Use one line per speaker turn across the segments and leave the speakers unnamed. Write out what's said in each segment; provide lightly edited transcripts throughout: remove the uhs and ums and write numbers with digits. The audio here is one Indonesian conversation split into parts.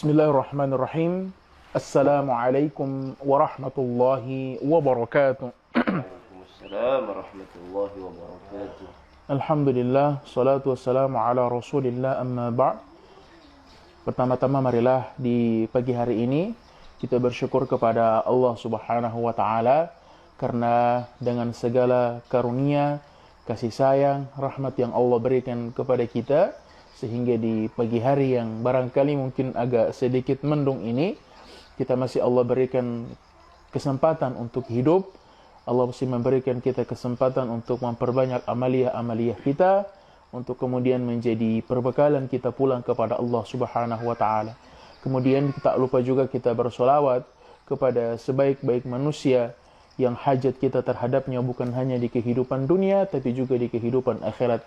Bismillahirrahmanirrahim. Assalamualaikum warahmatullahi wabarakatuh.
Waalaikumsalam warahmatullahi wabarakatuh.
Alhamdulillah, salatu wassalamu ala rasulillah, amma ba'. Pertama-tama marilah di pagi hari ini kita bersyukur kepada Allah subhanahu wa ta'ala karena dengan segala karunia, kasih sayang, rahmat yang Allah berikan kepada kita, sehingga di pagi hari yang barangkali mungkin agak sedikit mendung ini, kita masih Allah berikan kesempatan untuk hidup. Allah masih memberikan kita kesempatan untuk memperbanyak amaliyah-amaliyah kita, untuk kemudian menjadi perbekalan kita pulang kepada Allah subhanahu wa ta'ala. Kemudian tak lupa juga kita bersolawat kepada sebaik-baik manusia yang hajat kita terhadapnya bukan hanya di kehidupan dunia, tapi juga di kehidupan akhirat.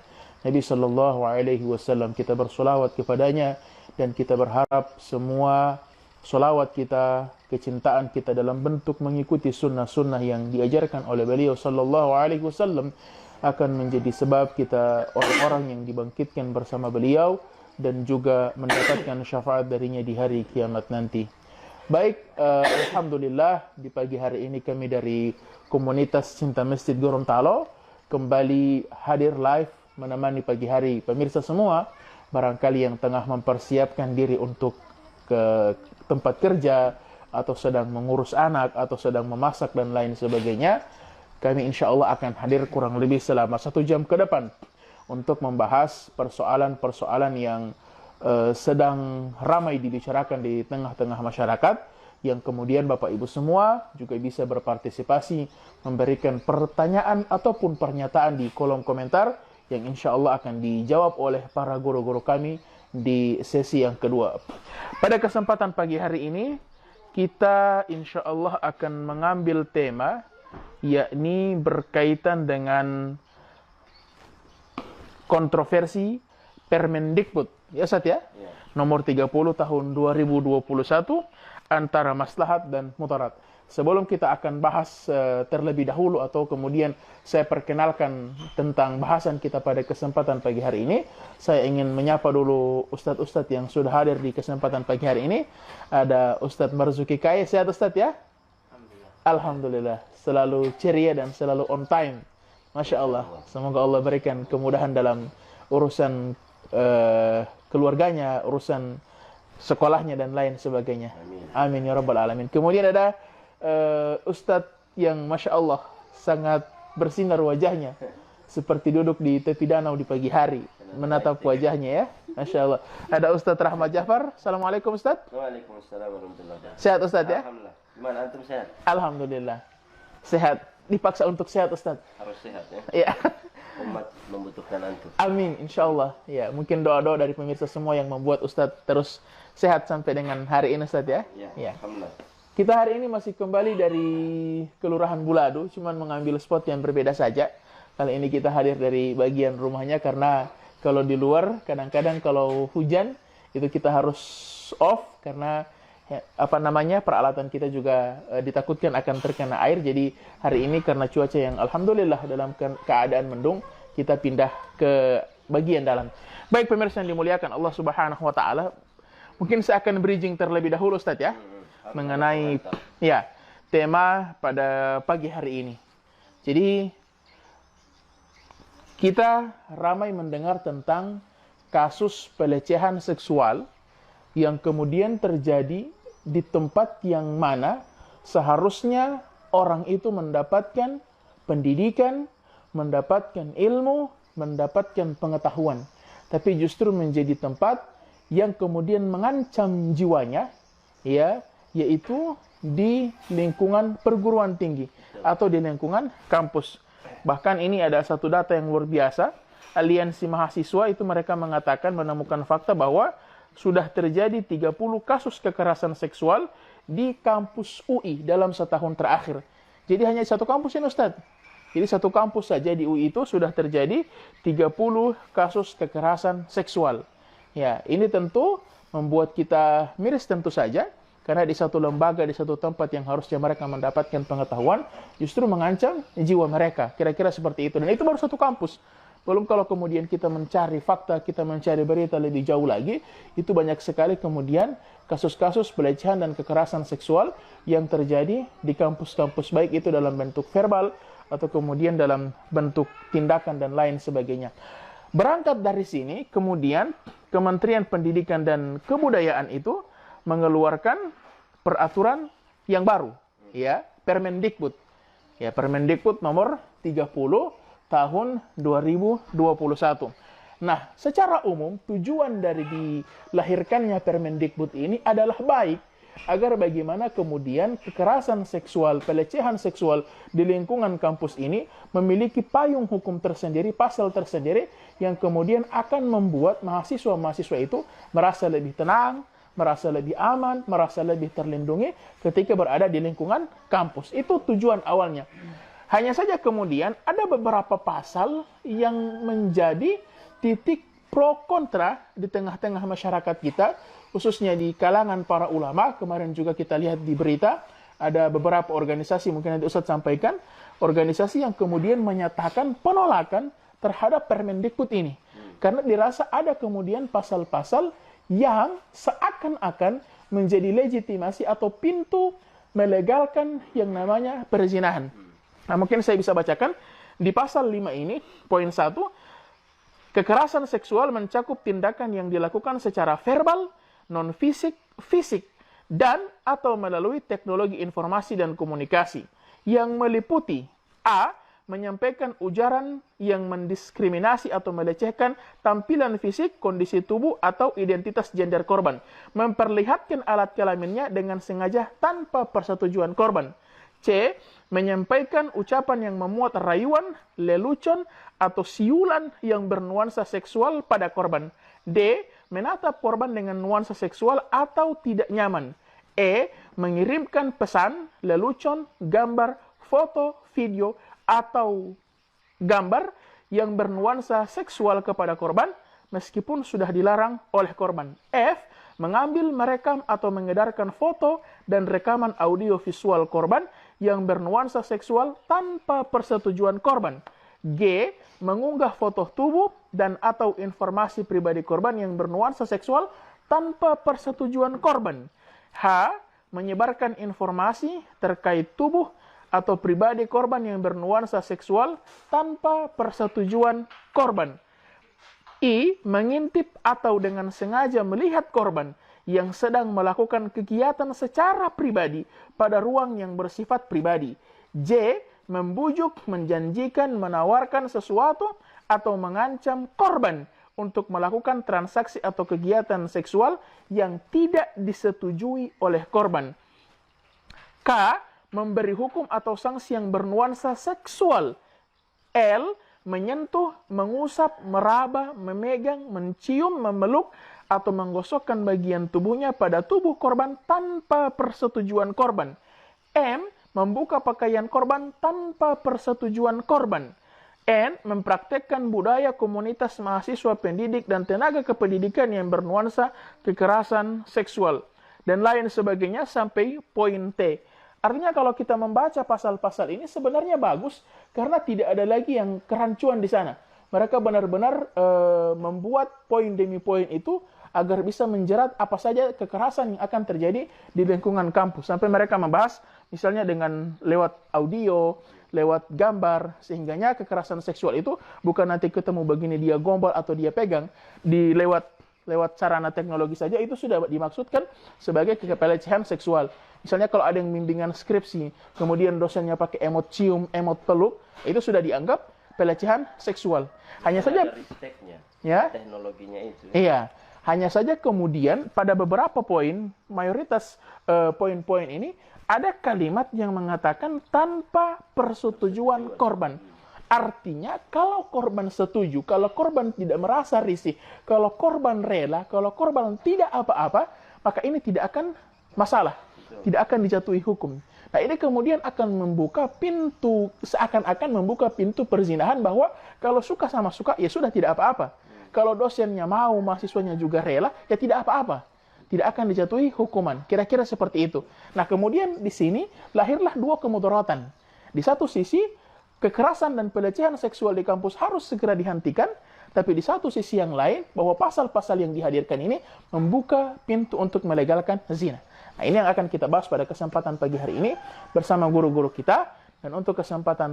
Nabi sallallahu alaihi wasallam, kita bersolawat kepadanya dan kita berharap semua solawat kita, kecintaan kita dalam bentuk mengikuti sunnah-sunnah yang diajarkan oleh beliau sallallahu alaihi wasallam akan menjadi sebab kita orang-orang yang dibangkitkan bersama beliau dan juga mendapatkan syafaat darinya di hari kiamat nanti. Baik, alhamdulillah di pagi hari ini kami dari komunitas Cinta Masjid Gorontalo kembali hadir live menemani pagi hari pemirsa semua, barangkali yang tengah mempersiapkan diri untuk ke tempat kerja, atau sedang mengurus anak, atau sedang memasak dan lain sebagainya. Kami insya Allah akan hadir kurang lebih selama 1 jam ke depan untuk membahas persoalan-persoalan yang sedang ramai dibicarakan di tengah-tengah masyarakat, yang kemudian Bapak Ibu semua juga bisa berpartisipasi, memberikan pertanyaan ataupun pernyataan di kolom komentar yang insya Allah akan dijawab oleh para guru-guru kami di sesi yang kedua. Pada kesempatan pagi hari ini, kita insya Allah akan mengambil tema, yakni berkaitan dengan kontroversi Permendikbud, ya Ustaz ya? Nomor 30 tahun 2021 antara maslahat dan mudarat. Sebelum kita akan bahas terlebih dahulu atau kemudian saya perkenalkan tentang bahasan kita pada kesempatan pagi hari ini, saya ingin menyapa dulu ustadz-ustadz yang sudah hadir di kesempatan pagi hari ini. Ada Ustadz Marzuki Kaya, sehat Ustadz ya? Alhamdulillah. Alhamdulillah, selalu ceria dan selalu on time. Masya Allah, semoga Allah berikan kemudahan dalam urusan keluarganya, urusan sekolahnya dan lain sebagainya. Amin ya rabbal alamin. Kemudian ada Ustadz yang Masya Allah sangat bersinar wajahnya, seperti duduk di tepi danau di pagi hari, menatap wajahnya ya, Masya Allah. Ada Ustadz Rahmat Jafar. Assalamualaikum Ustadz.
Waalaikumsalam warahmatullahi wabarakatuh.
Sehat Ustadz ya?
Alhamdulillah. Gimana antum sehat?
Alhamdulillah sehat. Dipaksa untuk sehat Ustadz.
Harus sehat ya.
Iya.
Umat membutuhkan antum.
Amin, insya Allah. Ya, mungkin doa-doa dari pemirsa semua yang membuat Ustadz terus sehat sampai dengan hari ini Ustadz ya.
Ya. Alhamdulillah.
Kita hari ini masih kembali dari Kelurahan Bulado, cuman mengambil spot yang berbeda saja. Kali ini kita hadir dari bagian rumahnya karena kalau di luar kadang-kadang kalau hujan itu kita harus off karena peralatan kita juga ditakutkan akan terkena air. Jadi hari ini karena cuaca yang alhamdulillah dalam keadaan mendung, kita pindah ke bagian dalam. Baik pemirsa yang dimuliakan Allah Subhanahu wa taala, mungkin saya akan bridging terlebih dahulu Ustaz ya. Mengenai tema pada pagi hari ini. Jadi kita ramai mendengar tentang kasus pelecehan seksual yang kemudian terjadi di tempat yang mana seharusnya orang itu mendapatkan pendidikan, mendapatkan ilmu, mendapatkan pengetahuan, tapi justru menjadi tempat yang kemudian mengancam jiwanya, ya, yaitu di lingkungan perguruan tinggi atau di lingkungan kampus. Bahkan ini ada satu data yang luar biasa. Aliansi Mahasiswa itu mereka mengatakan menemukan fakta bahwa sudah terjadi 30 kasus kekerasan seksual di kampus UI dalam setahun terakhir. Jadi hanya satu kampus ini Ustaz. Jadi satu kampus saja di UI itu sudah terjadi 30 kasus kekerasan seksual. Ya, ini tentu membuat kita miris tentu saja. Karena di satu lembaga, di satu tempat yang harusnya mereka mendapatkan pengetahuan, justru mengancam jiwa mereka. Kira-kira seperti itu. Dan itu baru satu kampus. Belum kalau kemudian kita mencari fakta, kita mencari berita lebih jauh lagi, itu banyak sekali kemudian kasus-kasus pelecehan dan kekerasan seksual yang terjadi di kampus-kampus, baik itu dalam bentuk verbal atau kemudian dalam bentuk tindakan dan lain sebagainya. Berangkat dari sini, kemudian Kementerian Pendidikan dan Kebudayaan itu mengeluarkan peraturan yang baru, ya, Permendikbud. Ya, Permendikbud nomor 30 tahun 2021. Nah, secara umum tujuan dari dilahirkannya Permendikbud ini adalah baik, agar bagaimana kemudian kekerasan seksual, pelecehan seksual di lingkungan kampus ini memiliki payung hukum tersendiri, pasal tersendiri yang kemudian akan membuat mahasiswa-mahasiswa itu merasa lebih tenang, merasa lebih aman, merasa lebih terlindungi ketika berada di lingkungan kampus. Itu tujuan awalnya. Hanya saja kemudian ada beberapa pasal yang menjadi titik pro kontra di tengah-tengah masyarakat kita, khususnya di kalangan para ulama. Kemarin juga kita lihat di berita, ada beberapa organisasi, mungkin nanti Ustadz sampaikan, organisasi yang kemudian menyatakan penolakan terhadap Permendikbud ini. Karena dirasa ada kemudian pasal-pasal yang seakan-akan menjadi legitimasi atau pintu melegalkan yang namanya perzinahan. Nah, mungkin saya bisa bacakan di pasal 5 ini, poin 1, kekerasan seksual mencakup tindakan yang dilakukan secara verbal, non-fisik, fisik, dan atau melalui teknologi informasi dan komunikasi yang meliputi a. menyampaikan ujaran yang mendiskriminasi atau melecehkan tampilan fisik, kondisi tubuh, atau identitas gender korban, memperlihatkan alat kelaminnya dengan sengaja tanpa persetujuan korban. C. Menyampaikan ucapan yang memuat rayuan, lelucon, atau siulan yang bernuansa seksual pada korban. D. Menatap korban dengan nuansa seksual atau tidak nyaman. E. Mengirimkan pesan, lelucon, gambar, foto, video, atau gambar yang bernuansa seksual kepada korban, meskipun sudah dilarang oleh korban. F. Mengambil, merekam, atau mengedarkan foto dan rekaman audio visual korban yang bernuansa seksual tanpa persetujuan korban. G. Mengunggah foto tubuh dan atau informasi pribadi korban yang bernuansa seksual tanpa persetujuan korban. H. Menyebarkan informasi terkait tubuh atau pribadi korban yang bernuansa seksual tanpa persetujuan korban. I. Mengintip atau dengan sengaja melihat korban yang sedang melakukan kegiatan secara pribadi pada ruang yang bersifat pribadi. J. Membujuk, menjanjikan, menawarkan sesuatu atau mengancam korban untuk melakukan transaksi atau kegiatan seksual yang tidak disetujui oleh korban. K. Memberi hukum atau sanksi yang bernuansa seksual. L. Menyentuh, mengusap, meraba, memegang, mencium, memeluk, atau menggosokkan bagian tubuhnya pada tubuh korban tanpa persetujuan korban. M. Membuka pakaian korban tanpa persetujuan korban. N. Mempraktekkan budaya komunitas mahasiswa pendidik dan tenaga kependidikan yang bernuansa kekerasan seksual. Dan lain sebagainya sampai poin T. Artinya kalau kita membaca pasal-pasal ini sebenarnya bagus karena tidak ada lagi yang kerancuan di sana. Mereka benar-benar membuat poin demi poin itu agar bisa menjerat apa saja kekerasan yang akan terjadi di lingkungan kampus. Sampai mereka membahas misalnya dengan lewat audio, lewat gambar, sehingganya kekerasan seksual itu bukan nanti ketemu begini dia gombal atau dia pegang, di lewat sarana teknologi saja itu sudah dimaksudkan sebagai pelecehan seksual. Misalnya kalau ada yang bimbingan skripsi, kemudian dosennya pakai emot cium, emot peluk, itu sudah dianggap pelecehan seksual. Hanya saja ya, teknologinya itu. Iya, hanya saja kemudian pada beberapa poin, mayoritas poin-poin ini ada kalimat yang mengatakan tanpa persetujuan korban. Artinya kalau korban setuju, kalau korban tidak merasa risih, kalau korban rela, kalau korban tidak apa-apa, maka ini tidak akan masalah. Tidak akan dijatuhi hukum. Nah, ini kemudian akan membuka pintu, seakan-akan membuka pintu perzinahan bahwa kalau suka sama suka, ya sudah tidak apa-apa. Kalau dosennya mau, mahasiswanya juga rela, ya tidak apa-apa. Tidak akan dijatuhi hukuman. Kira-kira seperti itu. Nah, kemudian di sini lahirlah dua kemudaratan. Di satu sisi, kekerasan dan pelecehan seksual di kampus harus segera dihentikan, tapi di satu sisi yang lain, bahwa pasal-pasal yang dihadirkan ini membuka pintu untuk melegalkan zina. Nah, ini yang akan kita bahas pada kesempatan pagi hari ini bersama guru-guru kita. Dan untuk kesempatan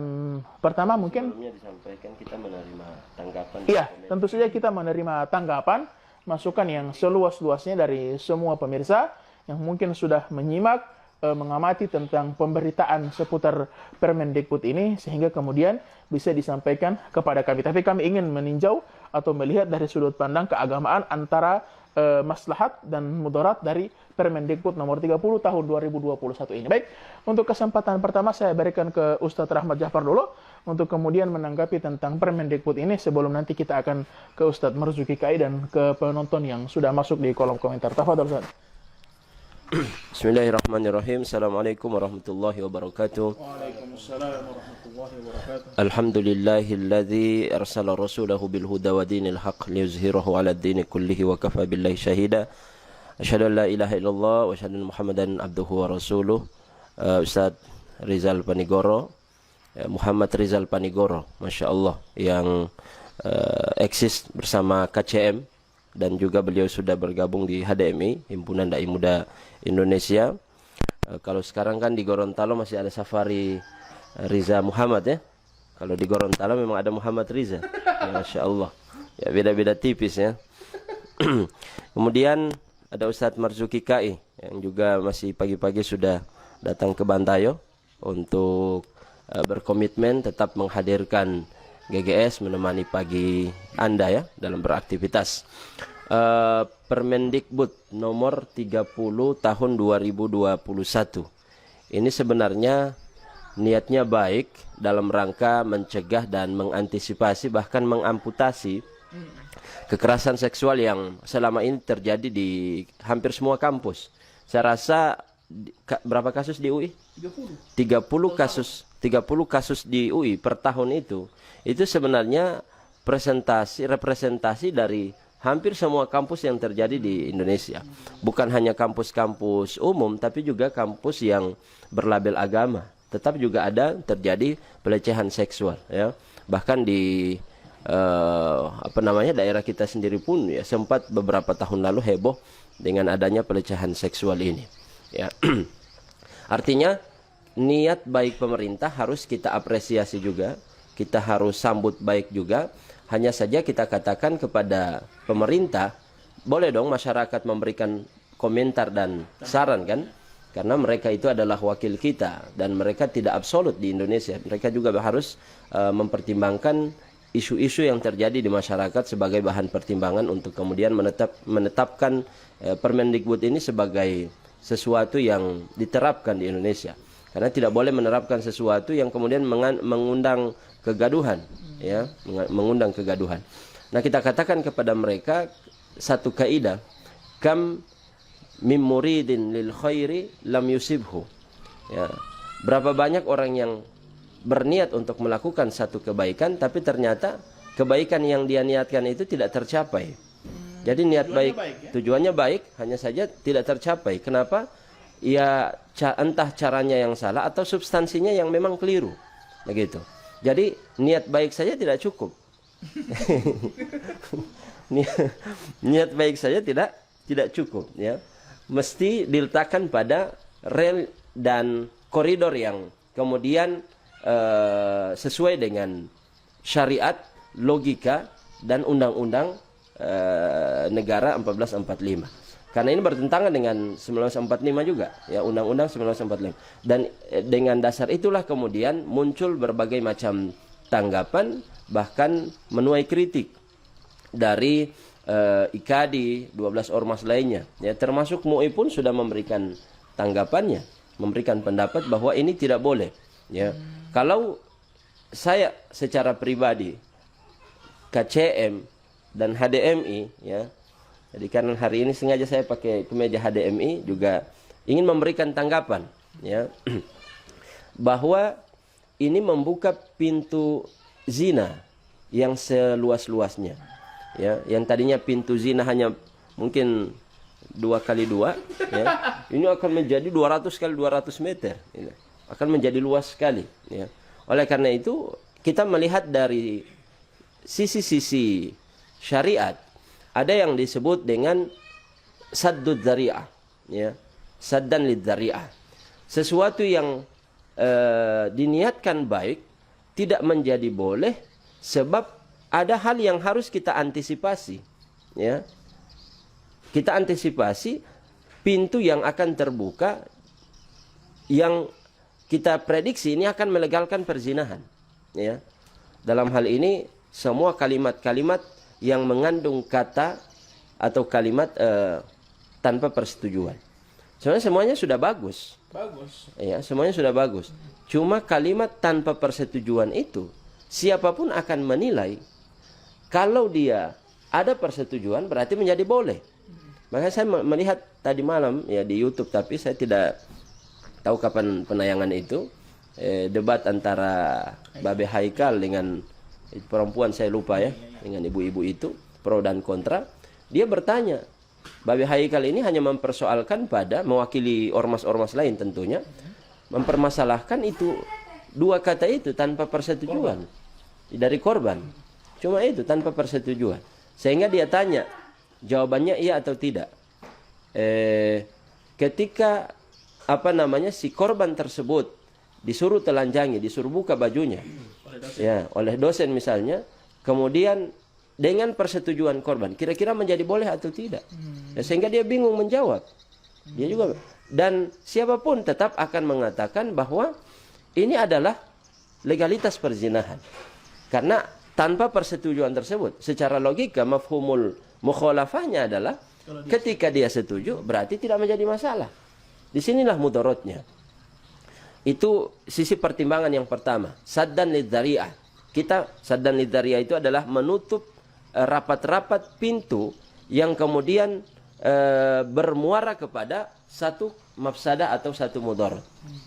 pertama mungkin...
Sebelumnya disampaikan kita menerima tanggapan.
Iya, tentu saja kita menerima tanggapan, masukan yang seluas-luasnya dari semua pemirsa yang mungkin sudah menyimak, mengamati tentang pemberitaan seputar Permendikbud ini, sehingga kemudian bisa disampaikan kepada kami. Tapi kami ingin meninjau atau melihat dari sudut pandang keagamaan antara maslahat dan mudarat dari Permendikbud nomor 30 tahun 2021 ini. Baik, untuk kesempatan pertama saya berikan ke Ustadz Rahmat Jafar dulu untuk kemudian menanggapi tentang Permendikbud ini sebelum nanti kita akan ke Ustadz Marzuki Kai dan ke penonton yang sudah masuk di kolom komentar. Tafadhol Ustadz.
Bismillahirrahmanirrahim. Assalamualaikum warahmatullahi wabarakatuh.
Waalaikumsalam warahmatullahi wabarakatuh.
Alhamdulillahilladzi arsala rasulahu bil huda wa dinil haqq liyuzhirahu 'ala ad-dini kullihi wa kafa billahi shahida. Asyhadu an la ilaha illallah wa asyhadu anna Muhammadan abduhu wa rasuluh. Ustaz Rizal Panigoro, Muhammad Rizal Panigoro, Masya Allah, yang eksis bersama KCM, dan juga beliau sudah bergabung di HDMI, Himpunan Dai Muda Indonesia. Kalau sekarang kan di Gorontalo masih ada Safari Riza Muhammad ya. Kalau di Gorontalo memang ada Muhammad Riza. Ya, Masya Allah. Ya, beda-beda tipis ya. Kemudian ada Ustadz Marzuki Kai yang juga masih pagi-pagi sudah datang ke Bantayo untuk berkomitmen tetap menghadirkan GGS menemani pagi Anda ya dalam beraktivitas. Permendikbud nomor 30 tahun 2021 ini sebenarnya niatnya baik dalam rangka mencegah dan mengantisipasi bahkan mengamputasi kekerasan seksual yang selama ini terjadi di hampir semua kampus. Saya rasa berapa kasus di UI? 30 kasus. 30 kasus di UI per tahun itu sebenarnya representasi dari hampir semua kampus yang terjadi di Indonesia. Bukan hanya kampus-kampus umum, tapi juga kampus yang berlabel agama. Tetap juga ada terjadi pelecehan seksual. Ya. Bahkan di daerah kita sendiri pun ya sempat beberapa tahun lalu heboh dengan adanya pelecehan seksual ini. Ya. Artinya niat baik pemerintah harus kita apresiasi juga, kita harus sambut baik juga. Hanya saja kita katakan kepada pemerintah, boleh dong masyarakat memberikan komentar dan saran kan, karena mereka itu adalah wakil kita dan mereka tidak absolut di Indonesia. Mereka juga harus mempertimbangkan isu-isu yang terjadi di masyarakat sebagai bahan pertimbangan untuk kemudian menetapkan Permendikbud ini sebagai sesuatu yang diterapkan di Indonesia. Karena tidak boleh menerapkan sesuatu yang kemudian mengundang kegaduhan, ya, mengundang kegaduhan. Nah, kita katakan kepada mereka satu kaidah, kam mim muridin lil khairi lam yusibhu. Ya, berapa banyak orang yang berniat untuk melakukan satu kebaikan tapi ternyata kebaikan yang dia niatkan itu tidak tercapai. Jadi niat baik, tujuannya baik, hanya saja tidak tercapai. Kenapa? Ya entah caranya yang salah atau substansinya yang memang keliru, begitu. Jadi niat baik saja tidak cukup. Niat baik saja tidak cukup, ya. Mesti diletakkan pada rel dan koridor yang kemudian sesuai dengan syariat, logika dan undang-undang negara 1445. Karena ini bertentangan dengan 1945 juga, ya, Undang-Undang 1945. Dan dengan dasar itulah kemudian muncul berbagai macam tanggapan, bahkan menuai kritik dari IKADI, 12 ormas lainnya. Ya, termasuk MUI pun sudah memberikan tanggapannya, memberikan pendapat bahwa ini tidak boleh. Ya, kalau saya secara pribadi, KCM dan HDMI, ya. Jadi karena hari ini sengaja saya pakai kemeja HDMI juga ingin memberikan tanggapan, ya, bahwa ini membuka pintu zina yang seluas-luasnya, ya, yang tadinya pintu zina hanya mungkin 2x2, ya, ini akan menjadi 200 x 200 meter, ya, akan menjadi luas sekali, ya. Oleh karena itu, kita melihat dari sisi-sisi syariat, ada yang disebut dengan saddud dzari'ah, ya. Saddan lidzari'ah. Sesuatu yang diniatkan baik tidak menjadi boleh sebab ada hal yang harus kita antisipasi, ya. Kita antisipasi pintu yang akan terbuka yang kita prediksi ini akan melegalkan perzinahan, ya. Dalam hal ini semua kalimat-kalimat yang mengandung kata atau kalimat tanpa persetujuan. Sebenarnya semuanya sudah bagus.
Bagus.
Ya, semuanya sudah bagus. Cuma kalimat tanpa persetujuan itu siapapun akan menilai kalau dia ada persetujuan berarti menjadi boleh. Makanya saya melihat tadi malam ya di YouTube, tapi saya tidak tahu kapan penayangan itu, debat antara Babe Haikal dengan perempuan, saya lupa ya, dengan ibu-ibu itu, pro dan kontra. Dia bertanya, Babe Haikal ini hanya mempersoalkan pada mewakili ormas-ormas lain tentunya, mempermasalahkan itu dua kata itu tanpa persetujuan dari korban. Cuma itu tanpa persetujuan. Sehingga dia tanya, jawabannya iya atau tidak. Ketika si korban tersebut disuruh telanjangi, disuruh buka bajunya, ya, oleh dosen misalnya, kemudian dengan persetujuan korban, kira-kira menjadi boleh atau tidak? Ya, sehingga dia bingung menjawab. Dia juga, dan siapapun tetap akan mengatakan bahwa ini adalah legalitas perzinahan. Karena tanpa persetujuan tersebut, secara logika mafhumul mukhalafahnya adalah ketika dia setuju berarti tidak menjadi masalah. Disinilah mudaratnya. Itu sisi pertimbangan yang pertama, saddan lidzari'ah. Kita saddan lidzari'ah itu adalah menutup rapat-rapat pintu yang kemudian bermuara kepada satu mafsadah atau satu mudarat.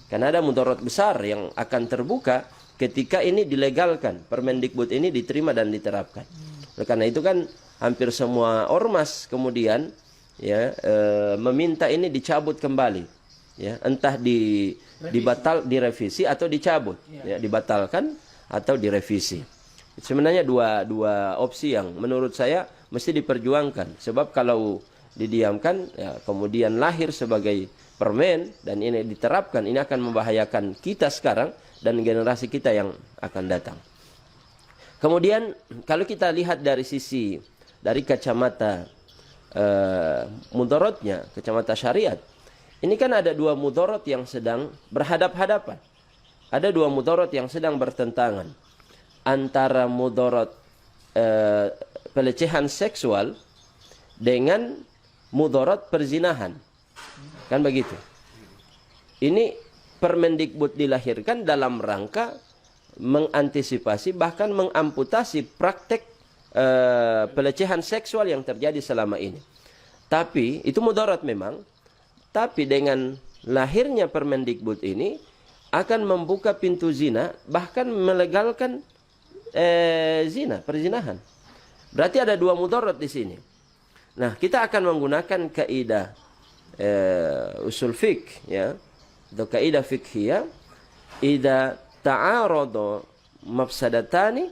Karena ada mudarat besar yang akan terbuka ketika ini dilegalkan, Permendikbud ini diterima dan diterapkan. Oleh karena itu kan hampir semua ormas kemudian ya meminta ini dicabut kembali, ya, entah direvisi atau dicabut, ya, dibatalkan atau direvisi. Sebenarnya dua opsi yang menurut saya mesti diperjuangkan, sebab kalau didiamkan ya, kemudian lahir sebagai permen dan ini diterapkan, ini akan membahayakan kita sekarang dan generasi kita yang akan datang. Kemudian kalau kita lihat dari kacamata mudaratnya, kacamata syariat, ini kan ada dua mudarat yang sedang berhadap-hadapan. Ada dua mudarat yang sedang bertentangan antara mudarat pelecehan seksual dengan mudarat perzinahan. Kan begitu. Ini Permendikbud dilahirkan dalam rangka mengantisipasi bahkan mengamputasi praktek pelecehan seksual yang terjadi selama ini. Tapi itu mudarat memang. Tapi dengan lahirnya Permendikbud ini akan membuka pintu zina, bahkan melegalkan zina, perzinahan. Berarti ada dua mudarat di sini. Nah, kita akan menggunakan kaidah usul fiqh, ya, atau kaidah fiqhiyah, idza ta'arada mafsadatani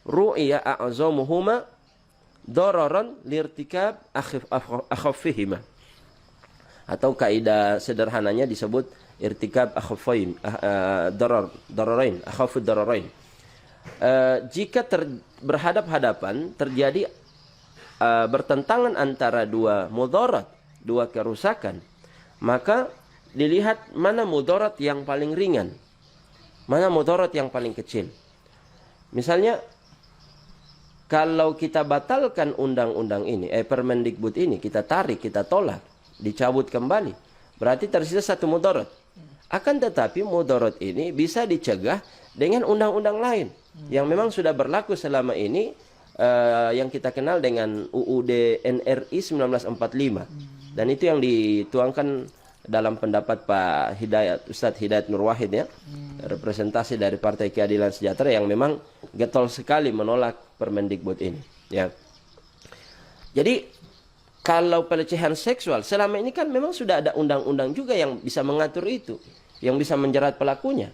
ru'iya a'zamuhuma dararan lirtikab akhaffihima. Atau kaidah sederhananya disebut irtikab akhaffain dararain, akhafud dararain. Jika berhadap-hadapan terjadi bertentangan antara dua mudarat, dua kerusakan, maka dilihat mana mudarat yang paling ringan, mana mudarat yang paling kecil. Misalnya kalau kita batalkan undang-undang ini, Permendikbud ini, kita tarik, kita tolak, dicabut kembali, berarti tersisa satu mudarat. Akan tetapi mudarat ini bisa dicegah dengan undang-undang lain yang memang sudah berlaku selama ini, yang kita kenal dengan UUD NRI 1945. Dan itu yang dituangkan dalam pendapat Pak Hidayat, Ustadz Hidayat Nur Wahid, ya, representasi dari Partai Keadilan Sejahtera, yang memang getol sekali menolak Permendikbud ini, ya. Jadi kalau pelecehan seksual selama ini kan memang sudah ada undang-undang juga yang bisa mengatur itu, yang bisa menjerat pelakunya.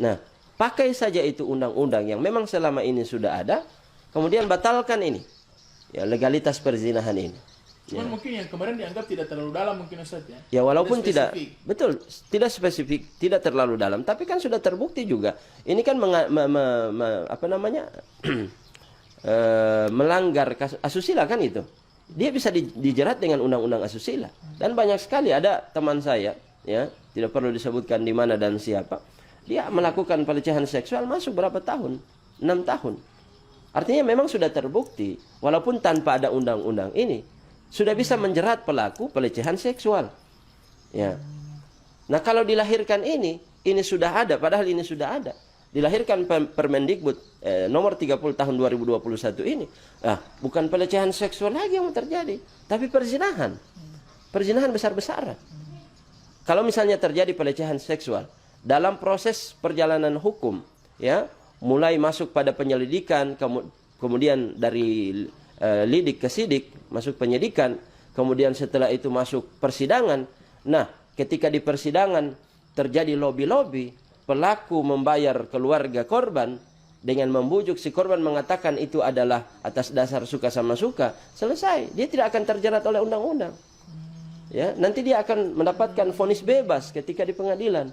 Nah, pakai saja itu undang-undang yang memang selama ini sudah ada, kemudian batalkan ini, ya, legalitas perzinahan ini.
Cuman mungkin yang kemarin dianggap tidak terlalu dalam mungkin Ustaz ya.
Ya walaupun tidak betul, tidak spesifik, tidak terlalu dalam, tapi kan sudah terbukti juga. Ini kan melanggar asusila kan itu. Dia bisa dijerat dengan undang-undang asusila. Dan banyak sekali ada teman saya, ya, tidak perlu disebutkan di mana dan siapa. Dia melakukan pelecehan seksual masuk berapa tahun? 6 tahun. Artinya memang sudah terbukti walaupun tanpa ada undang-undang ini sudah bisa menjerat pelaku pelecehan seksual. Ya. Nah, kalau dilahirkan ini sudah ada, padahal ini sudah ada. Dilahirkan Permendikbud nomor 30 tahun 2021 ini. Bukan pelecehan seksual lagi yang terjadi, tapi perzinahan. Perzinahan besar-besaran. Kalau misalnya terjadi pelecehan seksual dalam proses perjalanan hukum, ya, mulai masuk pada penyelidikan, kemudian dari lidik ke sidik, masuk penyidikan, kemudian setelah itu masuk persidangan. Nah, ketika di persidangan terjadi lobby-lobby, pelaku membayar keluarga korban dengan membujuk si korban mengatakan itu adalah atas dasar suka sama suka, selesai. Dia tidak akan terjerat oleh undang-undang. Ya, nanti dia akan mendapatkan vonis bebas ketika di pengadilan.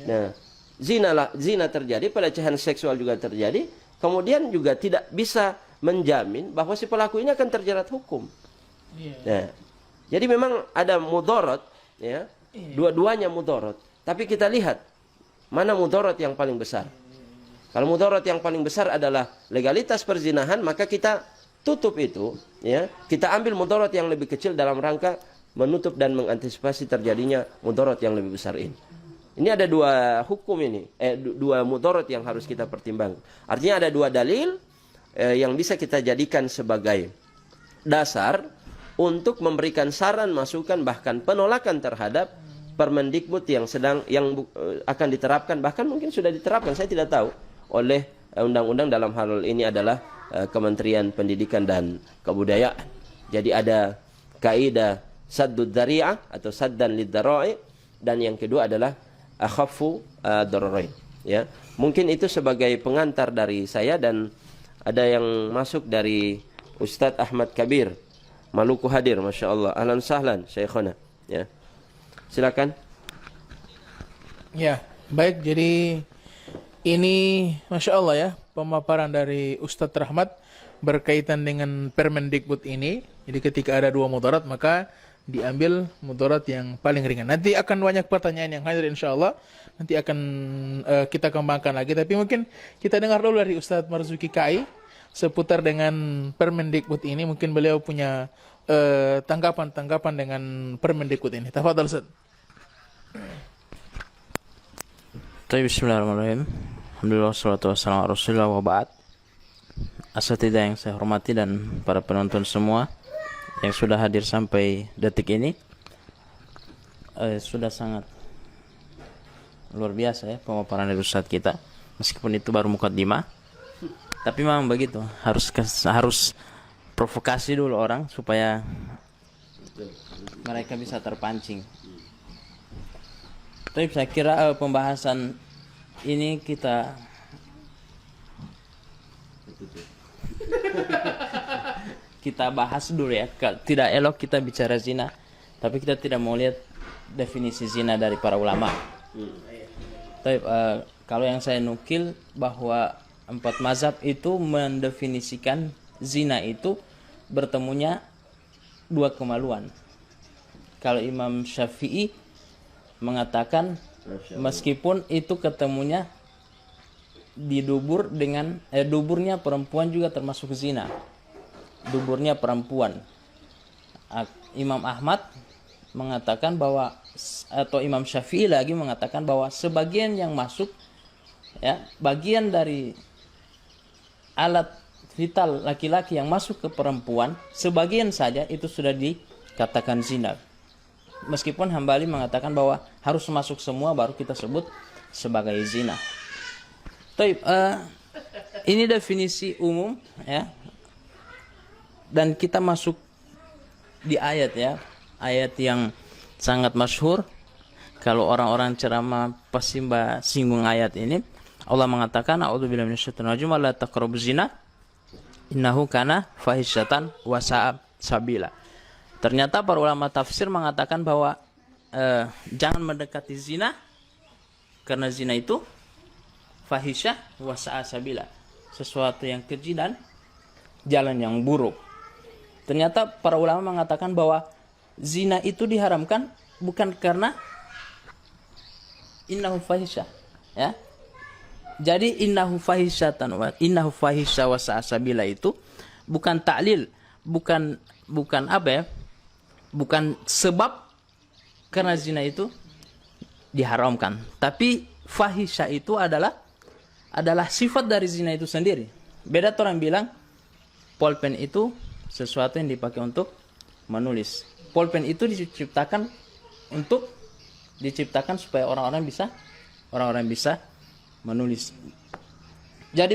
Nah, zina terjadi, pelecehan seksual juga terjadi, kemudian juga tidak bisa menjamin bahwa si pelaku ini akan terjerat hukum. Nah, jadi memang ada mudarat, ya, dua-duanya mudarat. Tapi kita lihat mana mudarat yang paling besar. Kalau mudarat yang paling besar adalah legalitas perzinahan, maka kita tutup itu, ya. Kita ambil mudarat yang lebih kecil dalam rangka menutup dan mengantisipasi terjadinya mudarat yang lebih besar ini. Ini ada dua hukum ini, dua mudarat yang harus kita pertimbangkan. Artinya ada dua dalil yang bisa kita jadikan sebagai dasar untuk memberikan saran, masukan, bahkan penolakan terhadap Permendikbud yang akan diterapkan, bahkan mungkin sudah diterapkan, saya tidak tahu, oleh undang-undang dalam hal ini adalah Kementerian Pendidikan dan Kebudayaan. Jadi ada kaidah saddud dzari'ah atau saddan lidzara'i, dan yang kedua adalah akhaffu dararain, ya. Mungkin itu sebagai pengantar dari saya, dan ada yang masuk dari Ustadz Ahmad Kabir Maluku hadir, Masya Allah. Ahlan sahlan Syekhona, ya. Silakan.
Ya, baik. Jadi ini Masya Allah ya, pemaparan dari Ustadz Rahmat berkaitan dengan Permendikbud ini. Jadi ketika ada dua mudarat, maka diambil mudarat yang paling ringan. Nanti akan banyak pertanyaan yang hadir insya Allah. Nanti akan kita kembangkan lagi. Tapi mungkin kita dengar dulu dari Ustadz Marzuki Kai seputar dengan Permendikbud ini. Mungkin beliau punya tanggapan-tanggapan dengan Permendikbud ini. Tafadhal Ustadz.
Bismillahirrahmanirrahim. Alhamdulillah wassalatu wassalamu ala Rasulillah wa ba'd. Asatidzah yang saya hormati dan para penonton semua yang sudah hadir sampai detik ini, sudah sangat luar biasa ya pemaparan dari Ustadz kita. Meskipun itu baru mukaddimah, tapi memang begitu, harus provokasi dulu orang supaya mereka bisa terpancing. Tapi saya kira pembahasan ini kita bahas dulu ya. Tidak elok kita bicara zina, tapi kita tidak mau lihat definisi zina dari para ulama. Tapi kalau yang saya nukil bahwa 4 mazhab itu mendefinisikan zina itu bertemunya 2 kemaluan. Kalau Imam Syafi'i mengatakan meskipun itu ketemunya di dubur dengan duburnya perempuan juga termasuk zina. Duburnya perempuan. Imam Ahmad mengatakan bahwa, atau Imam Syafi'i lagi mengatakan bahwa sebagian yang masuk, ya, bagian dari alat vital laki-laki yang masuk ke perempuan, sebagian saja itu sudah dikatakan zina. Meskipun Hambali mengatakan bahwa harus masuk semua baru kita sebut sebagai zina. Tapi ini definisi umum ya. Dan kita masuk di ayat ya, ayat yang sangat masyhur. Kalau orang-orang ceramah pasti singgung ayat ini. Allah mengatakan, a'udzubillahi minasyaitonir rajim, la taqrabuz zina innahu kana fahisyatan wa sa'a sabila. Ternyata para ulama tafsir mengatakan bahwa jangan mendekati zina karena zina itu fahisyah wa sa'a sabila, sesuatu yang keji dan jalan yang buruk. Ternyata para ulama mengatakan bahwa zina itu diharamkan bukan karena innahu fahisyah, ya. Jadi innahu fahisyatan wa innahu fahisya wa sa'sabila itu bukan ta'lil, bukan apa ya? Bukan sebab karena zina itu diharamkan. Tapi fahisya itu adalah sifat dari zina itu sendiri. Beda orang bilang pulpen itu sesuatu yang dipakai untuk menulis. Pulpen itu diciptakan supaya orang-orang bisa menulis. Jadi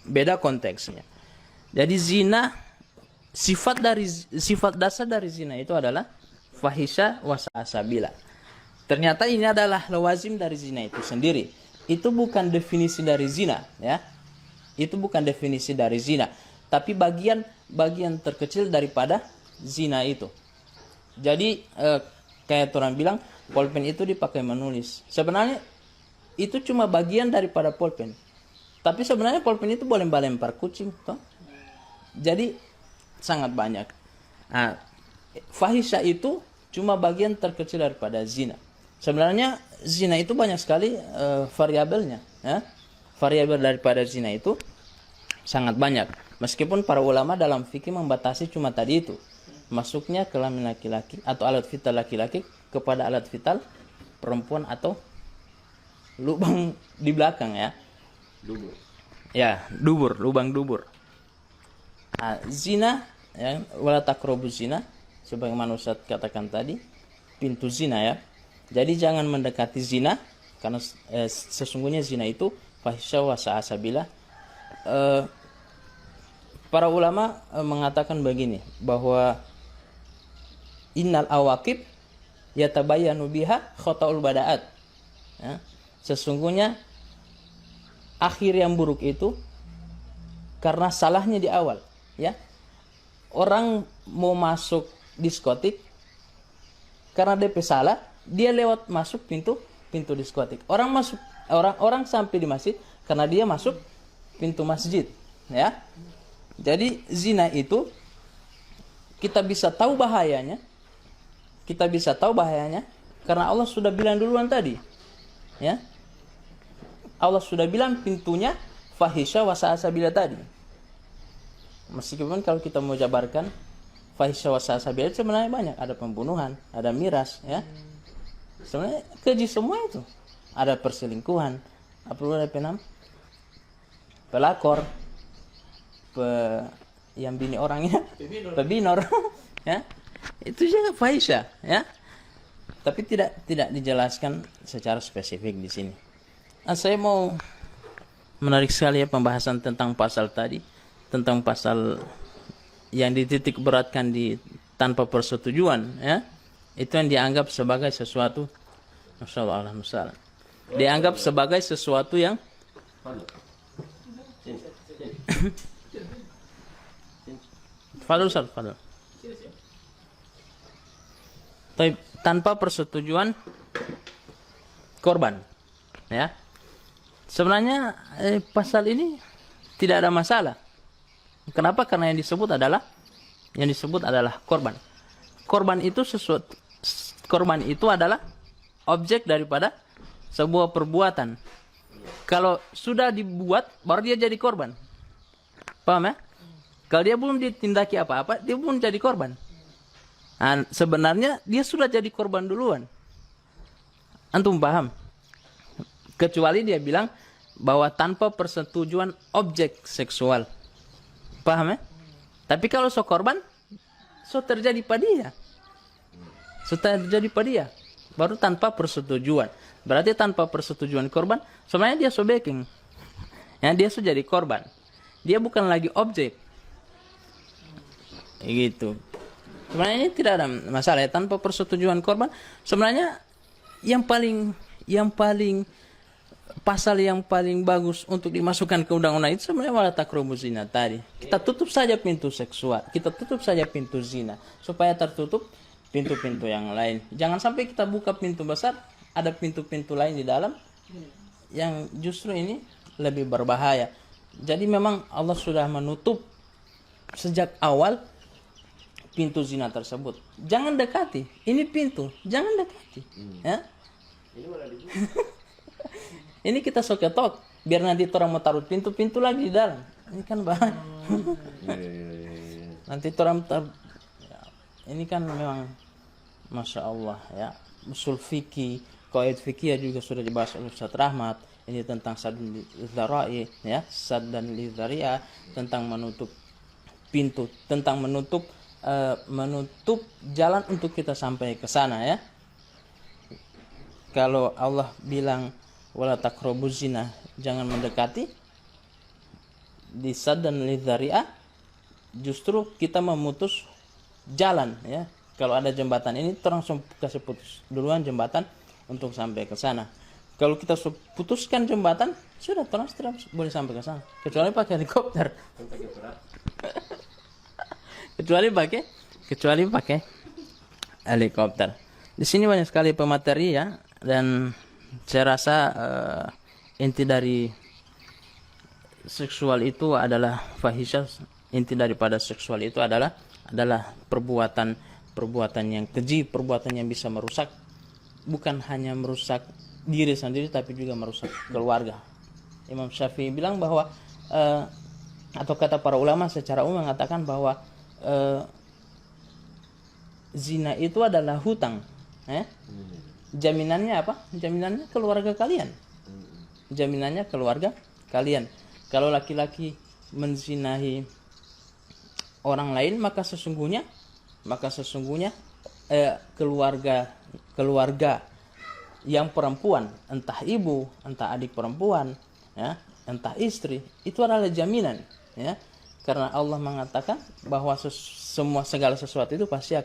beda konteksnya. Jadi zina, sifat dasar dari zina itu adalah fahisha wa sa'sabila. Ternyata ini adalah lawazim dari zina itu sendiri. Itu bukan definisi dari zina, ya. Itu bukan definisi dari zina, tapi bagian terkecil daripada zina itu. Jadi kayak orang bilang pulpen itu dipakai menulis. Sebenarnya itu cuma bagian daripada pulpen. Tapi sebenarnya pulpen itu boleh lempar kucing, toh. Jadi sangat banyak. Nah, fahisha itu cuma bagian terkecil daripada zina. Sebenarnya zina itu banyak sekali variabelnya, ya. Variabel daripada zina itu sangat banyak. Meskipun para ulama dalam fikih membatasi cuma tadi itu, masuknya kelamin laki-laki atau alat vital laki-laki kepada alat vital perempuan atau lubang di belakang, ya.
Dubur.
Ya, lubang dubur. Nah, zina, ya, wala taqrabuz zina, sebagaimana Ustaz katakan tadi, pintu zina, ya. Jadi jangan mendekati zina karena sesungguhnya zina itu fahisya wa sa'sabila. Para ulama mengatakan begini, bahwa innal awaqib yatabayyanu biha khata'ul bada'at. Ya. Sesungguhnya akhir yang buruk itu karena salahnya di awal, ya. Orang mau masuk diskotik karena DP salah, dia lewat masuk pintu diskotik. Orang sampai di masjid karena dia masuk pintu masjid, ya. Jadi zina itu kita bisa tahu bahayanya. Karena Allah sudah bilang duluan tadi, ya. Allah sudah bilang pintunya fahisha wa sa'sabila tadi. Meskipun kalau kita mau jabarkan fahisha wa sa'sabila sebenarnya banyak, ada pembunuhan, ada miras, ya. Sebenarnya keji semua itu. Ada perselingkuhan, apa ada penam? Pelakor, yang bini orangnya, pebinor, ya. Itu juga fahisha, ya. Tapi tidak dijelaskan secara spesifik di sini. Nah, saya mau menarik sekali, ya, pembahasan tentang pasal tadi, tentang pasal yang dititik beratkan di tanpa persetujuan, ya. Itu yang dianggap sebagai sesuatu, masyaallah, dianggap sebagai sesuatu yang Fadul. Tanpa persetujuan korban, ya. Sebenarnya pasal ini tidak ada masalah. Kenapa? Karena yang disebut adalah korban. Korban itu adalah objek daripada sebuah perbuatan. Kalau sudah dibuat, baru dia jadi korban. Paham, ya? Kalau dia belum ditindaki apa-apa, dia belum jadi korban. Nah, sebenarnya dia sudah jadi korban duluan. Antum paham? Kecuali dia bilang bahwa tanpa persetujuan objek seksual. Paham, ya? Tapi kalau so korban, so terjadi pada dia. Baru tanpa persetujuan. Berarti tanpa persetujuan korban, sebenarnya dia so backing. Ya, dia so jadi korban. Dia bukan lagi objek. Gitu. Sebenarnya ini tidak ada masalah, ya. Tanpa persetujuan korban, sebenarnya yang paling pasal yang paling bagus untuk dimasukkan ke undang-undang itu sebenarnya wala taqrabuz zina tadi. Kita tutup saja pintu seksual, kita tutup saja pintu zina supaya tertutup pintu-pintu yang lain. Jangan sampai kita buka pintu besar, ada pintu-pintu lain di dalam yang justru ini lebih berbahaya. Jadi memang Allah sudah menutup sejak awal pintu zina tersebut. Jangan dekati, ini pintu, jangan dekati. Ya? Ini kita soketok biar nanti orang mau taruh pintu-pintu lagi di dalam. Ini kan bahaya. Nanti orang ya, ini kan memang Masya Allah ya. Usul fikih, qaid fikih juga sudah dibahas oleh Ustaz Rahmat. Ini tentang sadun lidzarai ya, sad dan lidzaria, tentang menutup pintu, tentang menutup jalan untuk kita sampai ke sana ya. Kalau Allah bilang wala taqrabuz zina, jangan mendekati, di sad dan lidzaria justru kita memutus jalan ya. Kalau ada jembatan ini langsung kasih putus duluan jembatan untuk sampai ke sana. Kalau kita putuskan jembatan, sudah terus boleh sampai ke sana. Kecuali pakai helikopter. kecuali pakai helikopter. Di sini banyak sekali pemateri ya, dan saya rasa inti dari seksual itu adalah fahisyah. Inti daripada seksual itu adalah perbuatan yang keji, perbuatan yang bisa merusak, bukan hanya merusak diri sendiri tapi juga merusak keluarga. Imam Syafi'i bilang bahwa atau kata para ulama secara umum mengatakan bahwa zina itu adalah hutang. Jaminannya apa? Jaminannya keluarga kalian. Jaminannya keluarga kalian. Kalau laki-laki menzinahi orang lain, maka sesungguhnya keluarga yang perempuan, entah ibu, entah adik perempuan, ya, entah istri, itu adalah jaminan, ya. Karena Allah mengatakan bahwa segala sesuatu itu pasti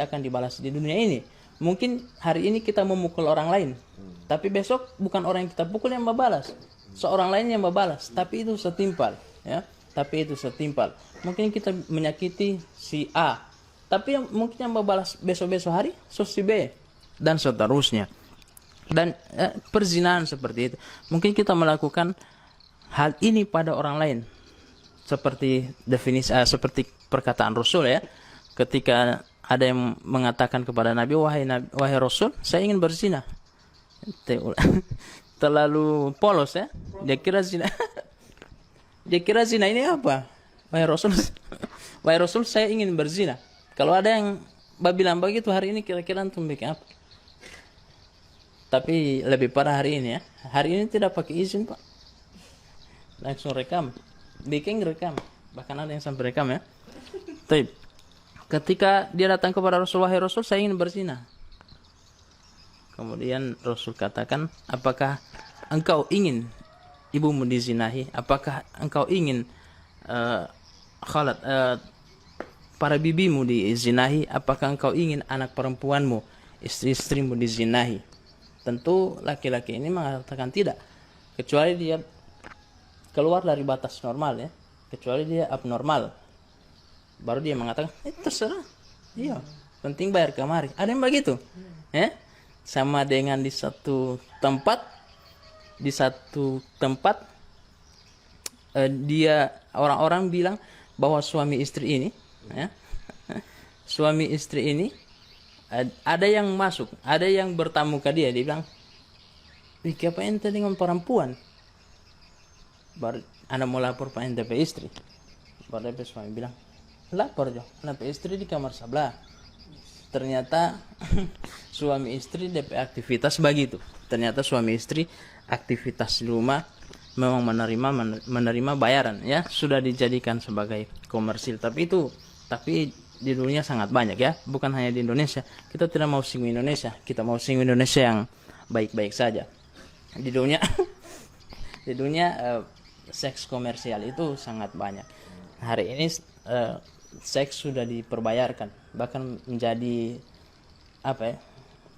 akan dibalas di dunia ini. Mungkin hari ini kita memukul orang lain, tapi besok bukan orang yang kita pukul yang membalas, seorang lain yang membalas, tapi itu setimpal, ya. Tapi itu setimpal. Mungkin kita menyakiti si A, tapi mungkin yang membalas besok-besok hari si B, dan seterusnya. Dan perzinahan seperti itu. Mungkin kita melakukan hal ini pada orang lain, seperti seperti perkataan Rasul ya, ketika ada yang mengatakan kepada Nabi, wahai Rasul, saya ingin berzina. Terlalu polos ya, dia kira zina ini apa? Wahai Rasul, saya ingin berzina. Kalau ada yang bilang begitu hari ini, kira-kira antum bikin apa? Tapi lebih parah hari ini ya. Hari ini tidak pakai izin Pak, langsung rekam, bikin rekam, bahkan ada yang sampai rekam ya. Tapi ketika dia datang kepada Rasul, wahai Rasul, saya ingin berzina. Kemudian Rasul katakan, apakah engkau ingin ibumu dizinahi? Apakah engkau ingin para bibimu dizinahi? Apakah engkau ingin anak perempuanmu, istri-istrimu dizinahi? Tentu laki-laki ini mengatakan tidak, kecuali dia keluar dari batas normal ya, kecuali dia abnormal, baru dia mengatakan terserah, iya, penting bayar kemari. Ada yang begitu ya. Sama dengan di satu tempat dia, orang-orang bilang bahwa suami istri ini ya, suami istri ini ada yang masuk, ada yang bertamu ke dia bilang, apa ente dengan perempuan? Baru anda mau lapor Pak ente istri. Baru dia suami bilang, lapor jo, anda istri di kamar sebelah. Ternyata suami istri DP aktivitas begitu. Ternyata suami istri aktivitas di rumah memang menerima bayaran ya, sudah dijadikan sebagai komersil. Tapi di dunia sangat banyak ya, bukan hanya di Indonesia. Kita tidak mau singgung Indonesia, kita mau singgung Indonesia yang baik-baik saja. Di dunia seks komersial itu sangat banyak. Hari ini seks sudah diperbayarkan, bahkan menjadi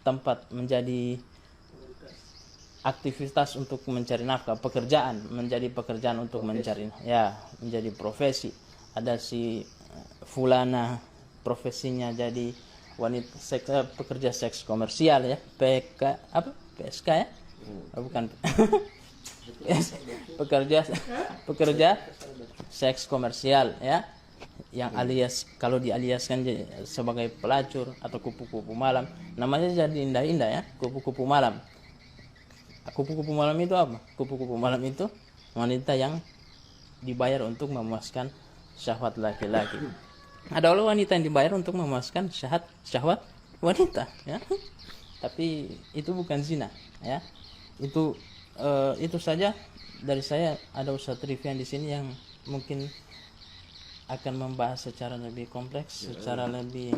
tempat, menjadi aktivitas untuk mencari nafkah, pekerjaan, menjadi pekerjaan untuk mencari, ya, menjadi profesi. Ada si fulana profesinya jadi wanita pekerja seks komersial, ya, PK apa PSK, ya, oh, bukan pekerja seks komersial, ya, yang alias, kalau dialiaskan sebagai pelacur atau kupu-kupu malam, namanya jadi indah-indah, ya, kupu-kupu malam. Kupu-kupu malam itu apa? Kupu-kupu malam itu wanita yang dibayar untuk memuaskan syahwat laki-laki. Ada oleh wanita yang dibayar untuk memuaskan syahwat wanita, ya. Tapi itu bukan zina, ya. Itu saja dari saya. Ada Ustadz Rifian di sini yang mungkin akan membahas secara lebih kompleks, secara lebih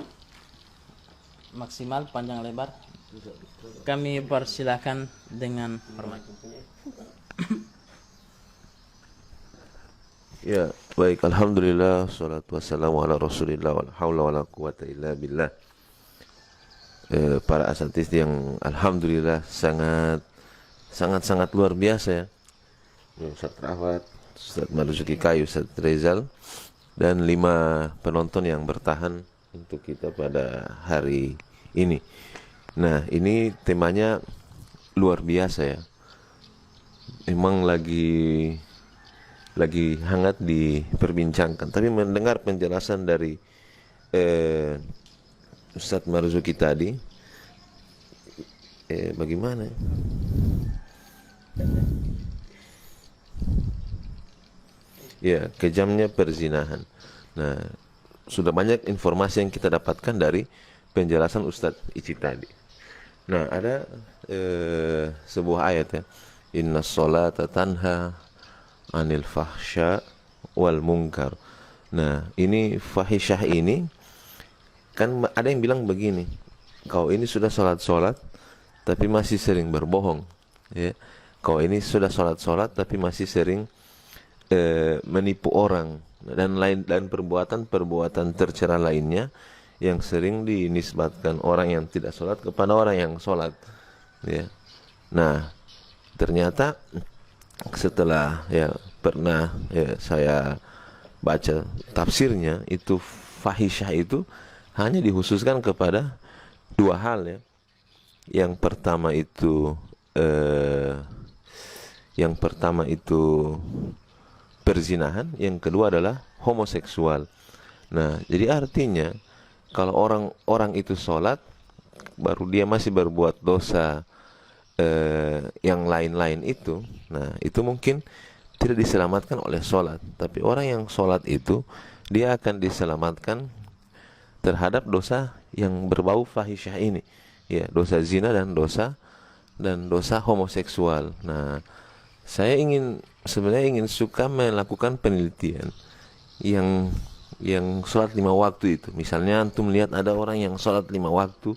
maksimal, panjang lebar. Kami persilakan dengan hormat.
Ya, baik, alhamdulillah, salatu wassalamu ala rasulillah, wala haula wala quwata illa billah. Para asatidz yang alhamdulillah sangat luar biasa, ya. Ustaz Rahmat, Ustaz Marzuki Kayu, Ustaz Rezal, dan 5 penonton yang bertahan untuk kita pada hari ini. Nah, ini temanya luar biasa, ya. Emang lagi hangat diperbincangkan. Tapi mendengar penjelasan dari Ustadz Marzuki tadi, bagaimana? Ya, kejamnya perzinahan. Nah, sudah banyak informasi yang kita dapatkan dari penjelasan Ustadz Ici tadi. Nah, ada sebuah ayat, ya. Inna sholata tanha anil fahsya wal munkar. Nah, ini fahisyah ini kan ada yang bilang begini, kau ini sudah sholat tapi masih sering berbohong, ya. Kau ini sudah sholat tapi masih sering menipu orang dan perbuatan tercela lainnya yang sering dinisbatkan orang yang tidak sholat kepada orang yang sholat, ya. Nah, ternyata setelah pernah saya baca tafsirnya, itu fahisyah itu hanya dikhususkan kepada 2 hal, ya. Yang pertama itu perzinahan, yang kedua adalah homoseksual. Nah, jadi artinya kalau orang itu sholat baru dia masih berbuat dosa yang lain-lain itu, nah itu mungkin tidak diselamatkan oleh sholat. Tapi orang yang sholat itu dia akan diselamatkan terhadap dosa yang berbau fahisyah ini, ya, dosa zina dan dosa homoseksual. Nah, saya sebenarnya suka melakukan penelitian yang sholat 5 waktu itu. Misalnya antum lihat ada orang yang sholat 5 waktu,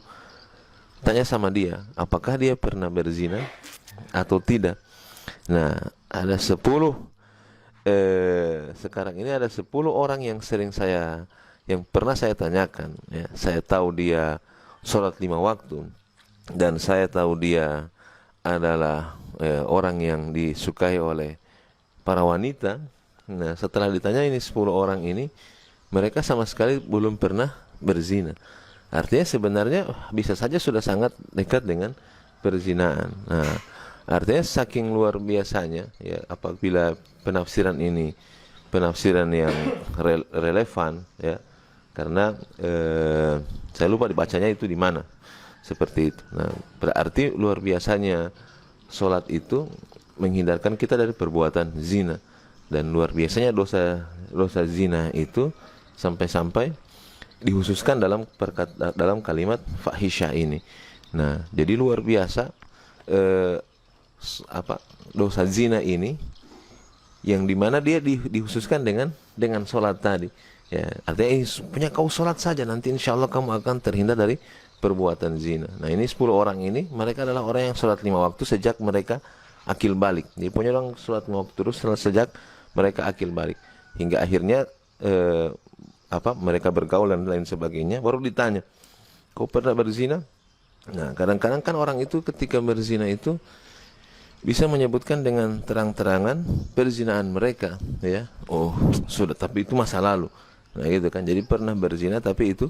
tanya sama dia, apakah dia pernah berzina atau tidak. Nah, ada 10 sekarang ini ada 10 orang yang pernah saya tanyakan, ya. Saya tahu dia sholat 5 waktu dan saya tahu dia adalah orang yang disukai oleh para wanita. Nah, setelah ditanya ini 10 orang ini, mereka sama sekali belum pernah berzina. Artinya sebenarnya bisa saja sudah sangat dekat dengan perzinaan. Nah, artinya saking luar biasanya, ya, apabila penafsiran ini penafsiran yang relevan, ya, karena saya lupa dibacanya itu di mana, seperti itu. Nah, berarti luar biasanya sholat itu menghindarkan kita dari perbuatan zina, dan luar biasanya dosa zina itu sampai dikhususkan dalam kalimat fahisyah ini. Nah, jadi luar biasa dosa zina ini, yang dimana dia dikhususkan dengan sholat tadi, ya. Artinya punya kau sholat saja, nanti insya Allah kamu akan terhindar dari perbuatan zina. Nah, ini 10 orang ini, mereka adalah orang yang sholat 5 waktu sejak mereka akil balik. Jadi punya orang sholat 5 waktu terus sejak mereka akil balik, hingga akhirnya mereka bergaul dan lain sebagainya. Baru ditanya, kau pernah berzina? Nah, kadang-kadang kan orang itu ketika berzina itu bisa menyebutkan dengan terang-terangan perzinahan mereka, ya. Oh, sudah, tapi itu masa lalu. Nah, gitu kan. Jadi pernah berzina tapi itu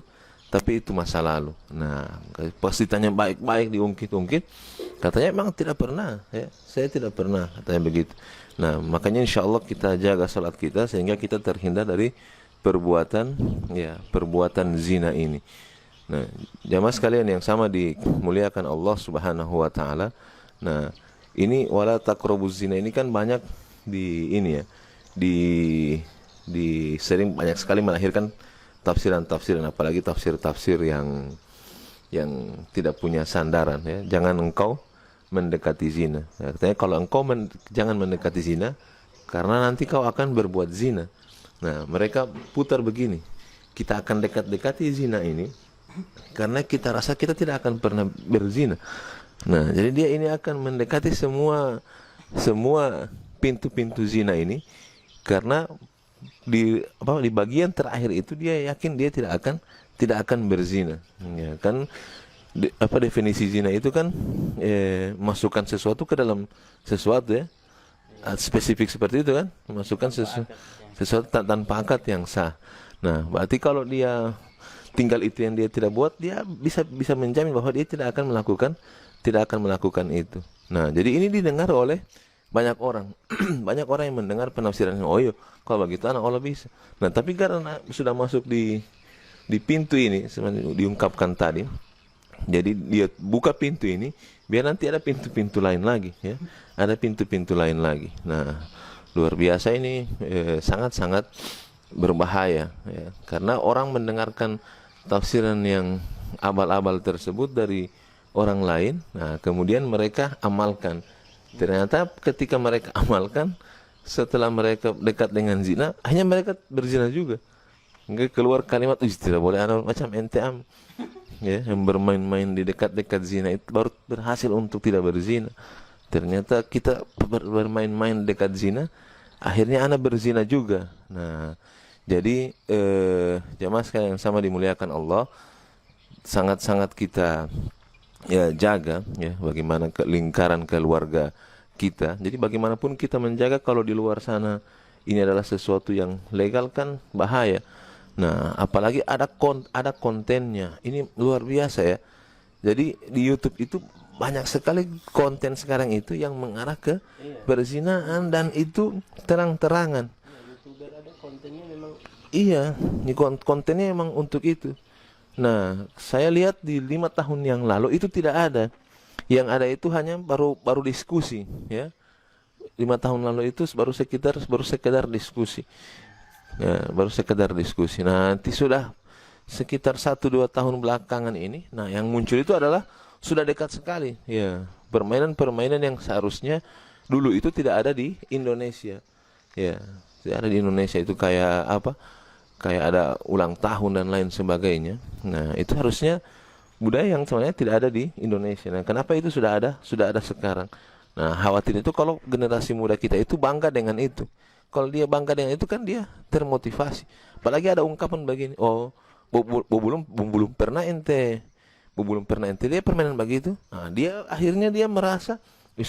masa lalu. Nah, pas ditanya baik-baik, diungkit-ungkit, katanya emang tidak pernah, ya. Saya tidak pernah, katanya begitu. Nah, makanya insya Allah kita jaga salat kita sehingga kita terhindar dari perbuatan zina ini. Nah, jamaah sekalian yang sama dimuliakan Allah Subhanahu wa taala. Nah, ini wala taqrabuz zina ini kan banyak sering banyak sekali melahirkan tafsiran-tafsiran, apalagi tafsir-tafsir yang tidak punya sandaran, ya. Jangan engkau mendekati zina. Nah, katanya kalau engkau jangan mendekati zina karena nanti kau akan berbuat zina. Nah, mereka putar begini. Kita akan dekati zina ini karena kita rasa kita tidak akan pernah berzina. Nah, jadi dia ini akan mendekati semua pintu-pintu zina ini karena di bagian terakhir itu dia yakin dia tidak akan berzina, ya kan. Definisi zina itu kan masukkan sesuatu ke dalam sesuatu, ya. Spesifik seperti itu kan, masukkan sesuatu tanpa akad yang sah. Nah, berarti kalau dia tinggal itu yang dia tidak buat, dia bisa menjamin bahwa dia tidak akan melakukan itu. Nah, jadi ini didengar oleh banyak orang. Banyak orang yang mendengar penafsiran, oh iya, kalau begitu anak Allah bisa. Nah, tapi karena sudah masuk di pintu ini, sebenarnya diungkapkan tadi, jadi dia buka pintu ini, biar nanti ada pintu-pintu lain lagi, ya. Ada pintu-pintu lain lagi. Nah, luar biasa ini, sangat-sangat berbahaya, ya. Karena orang mendengarkan tafsiran yang abal-abal tersebut dari orang lain, nah kemudian mereka amalkan. Ternyata ketika mereka amalkan, setelah mereka dekat dengan zina, hanya mereka berzina juga. Enggak keluar kalimat, tidak boleh macam ente ya, yang bermain-main di dekat-dekat zina itu baru berhasil untuk tidak berzina. Ternyata kita bermain-main dekat zina, akhirnya anak berzina juga. Nah, jadi jamaah sekalian yang sama dimuliakan Allah, sangat-sangat kita jaga, ya, bagaimana lingkaran keluarga kita. Jadi bagaimanapun kita menjaga, kalau di luar sana ini adalah sesuatu yang legal kan bahaya. Nah, apalagi ada kontennya. Ini luar biasa, ya. Jadi di YouTube itu banyak sekali konten sekarang itu yang mengarah ke perzinahan, dan itu terang-terangan. YouTuber ada kontennya memang. Iya, ini kontennya memang untuk itu. Nah, saya lihat di 5 tahun yang lalu itu tidak ada. Yang ada itu hanya baru diskusi, ya. 5 tahun lalu itu baru sekedar diskusi. Ya, baru sekedar diskusi. Nanti sudah sekitar 1-2 tahun belakangan ini, nah yang muncul itu adalah sudah dekat sekali, ya. Permainan-permainan yang seharusnya dulu itu tidak ada di Indonesia. Ya, tidak ada di Indonesia, itu kayak apa? Kayak ada ulang tahun dan lain sebagainya. Nah, itu harusnya budaya yang sebenarnya tidak ada di Indonesia. Nah, kenapa itu sudah ada sekarang? Nah, khawatir itu kalau generasi muda kita itu bangga dengan itu. Kalau dia bangga dengan itu kan dia termotivasi. Apalagi ada ungkapan begini, oh, belum pernah ente dia permainan begitu. Nah, akhirnya dia merasa,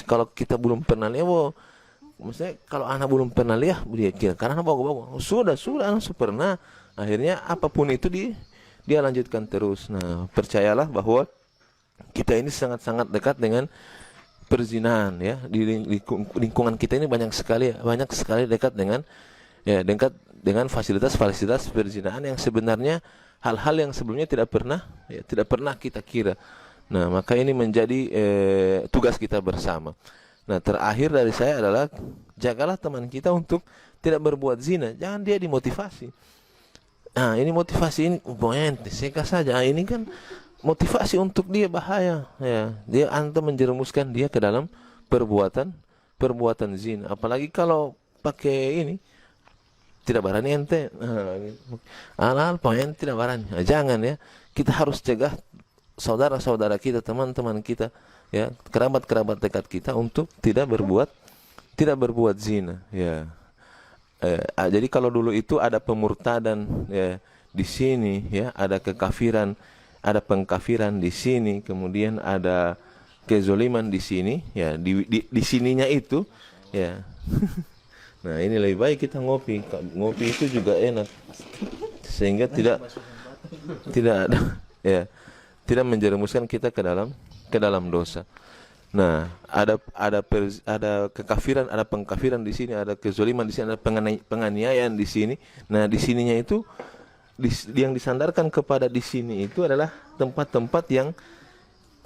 kalau kita belum pernah lihat, maksudnya kalau anak belum pernah lihat, dia kira karena bagus. Sudah anak pernah. Akhirnya apapun itu dia lanjutkan terus. Nah, percayalah bahwa kita ini sangat-sangat dekat dengan perzinahan, ya. Di lingkungan kita ini banyak sekali dekat dengan fasilitas perzinahan yang sebenarnya hal-hal yang sebelumnya tidak pernah kita kira. Nah, maka ini menjadi tugas kita bersama. Nah, terakhir dari saya adalah jagalah teman kita untuk tidak berbuat zina. Jangan dia dimotivasi. Nah, ini motivasi ini seka saja. Nah, ini kan motivasi untuk dia bahaya, ya. Dia menjerumuskan dia ke dalam perbuatan zina. Apalagi kalau pakai ini, tidak berani ente. Alal pokoknya tidak berani. Nah, jangan, ya. Kita harus cegah saudara-saudara kita, teman-teman kita, ya, kerabat-kerabat dekat kita untuk tidak berbuat zina, ya. Jadi kalau dulu itu ada pemurtadan, ya, di sini, ya, ada kekafiran, ada pengkafiran di sini, kemudian ada kezoliman di sini, ya di sininya itu, ya. Nah ini lebih baik kita ngopi. Ngopi itu juga enak, sehingga tidak ada, ya, tidak menjerumuskan kita ke dalam dosa. Nah, ada kekafiran, ada pengkafiran di sini, ada kezoliman di sini, ada penganiayaan di sini. Nah, di sininya itu yang disandarkan kepada di sini itu adalah tempat-tempat yang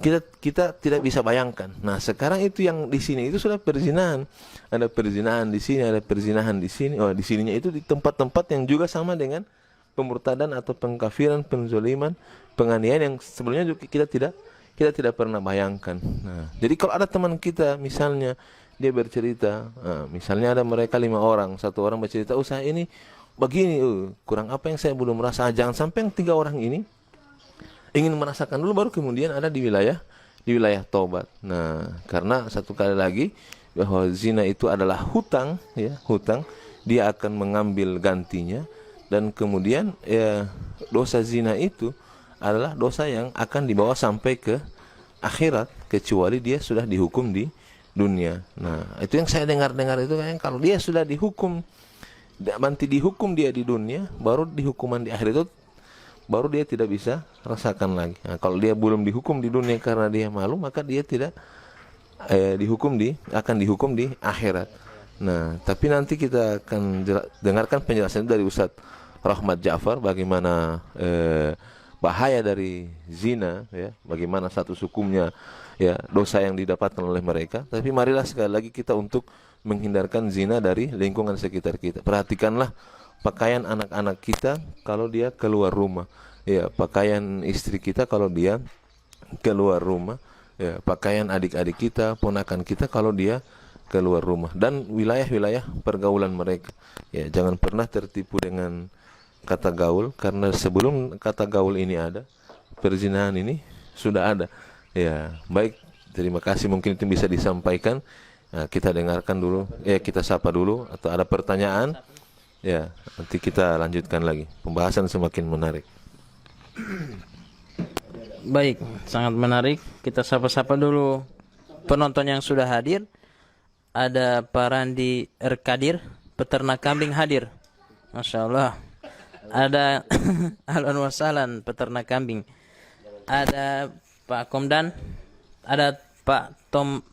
kita tidak bisa bayangkan. Nah, sekarang itu yang di sini itu sudah perzinahan. Ada perzinahan di sini, ada perzinahan di sini. Oh, di sininya itu di tempat-tempat yang juga sama dengan pemurtadan atau pengkafiran, penzoliman, penganiayaan yang sebelumnya juga kita tidak pernah bayangkan. Nah, jadi kalau ada teman kita misalnya dia bercerita, misalnya ada mereka 5 orang, 1 orang bercerita, saya ini begini, kurang apa yang saya belum merasa. Jangan sampai yang 3 orang ini ingin merasakan dulu, baru kemudian ada di wilayah taubat. Nah, karena satu kali lagi bahwa zina itu adalah hutang, ya, hutang, dia akan mengambil gantinya, dan kemudian ya dosa zina itu adalah dosa yang akan dibawa sampai ke akhirat, kecuali dia sudah dihukum di dunia. Nah, itu yang saya dengar-dengar itu kan, kalau dia sudah dihukum, nanti dihukum dia di dunia, baru dihukuman di akhirat itu baru dia tidak bisa rasakan lagi. Nah, kalau dia belum dihukum di dunia karena dia malu, maka dia tidak akan dihukum di akhirat. Nah, tapi nanti kita akan dengarkan penjelasan dari Ustaz Rahmat Ja'far bagaimana bahaya dari zina, ya, bagaimana status hukumnya, ya, dosa yang didapatkan oleh mereka. Tapi marilah sekali lagi kita untuk menghindarkan zina dari lingkungan sekitar kita. Perhatikanlah pakaian anak-anak kita kalau dia keluar rumah, ya, pakaian istri kita kalau dia keluar rumah, ya, pakaian adik-adik kita, ponakan kita kalau dia keluar rumah, dan wilayah-wilayah pergaulan mereka. Ya, jangan pernah tertipu dengan kata gaul, karena sebelum kata gaul ini ada, perzinahan ini sudah ada. Ya, baik, terima kasih, mungkin itu bisa disampaikan. Nah, kita dengarkan dulu, kita sapa dulu, atau ada pertanyaan, ya, nanti kita lanjutkan lagi. Pembahasan semakin menarik.
Baik, sangat menarik. Kita sapa-sapa dulu penonton yang sudah hadir. Ada Pak Randi Erkadir, peternak kambing hadir. Masya Allah. Ada Ahlan wa sahlan, peternak kambing. Ada Pak Komdan, ada Pak Tom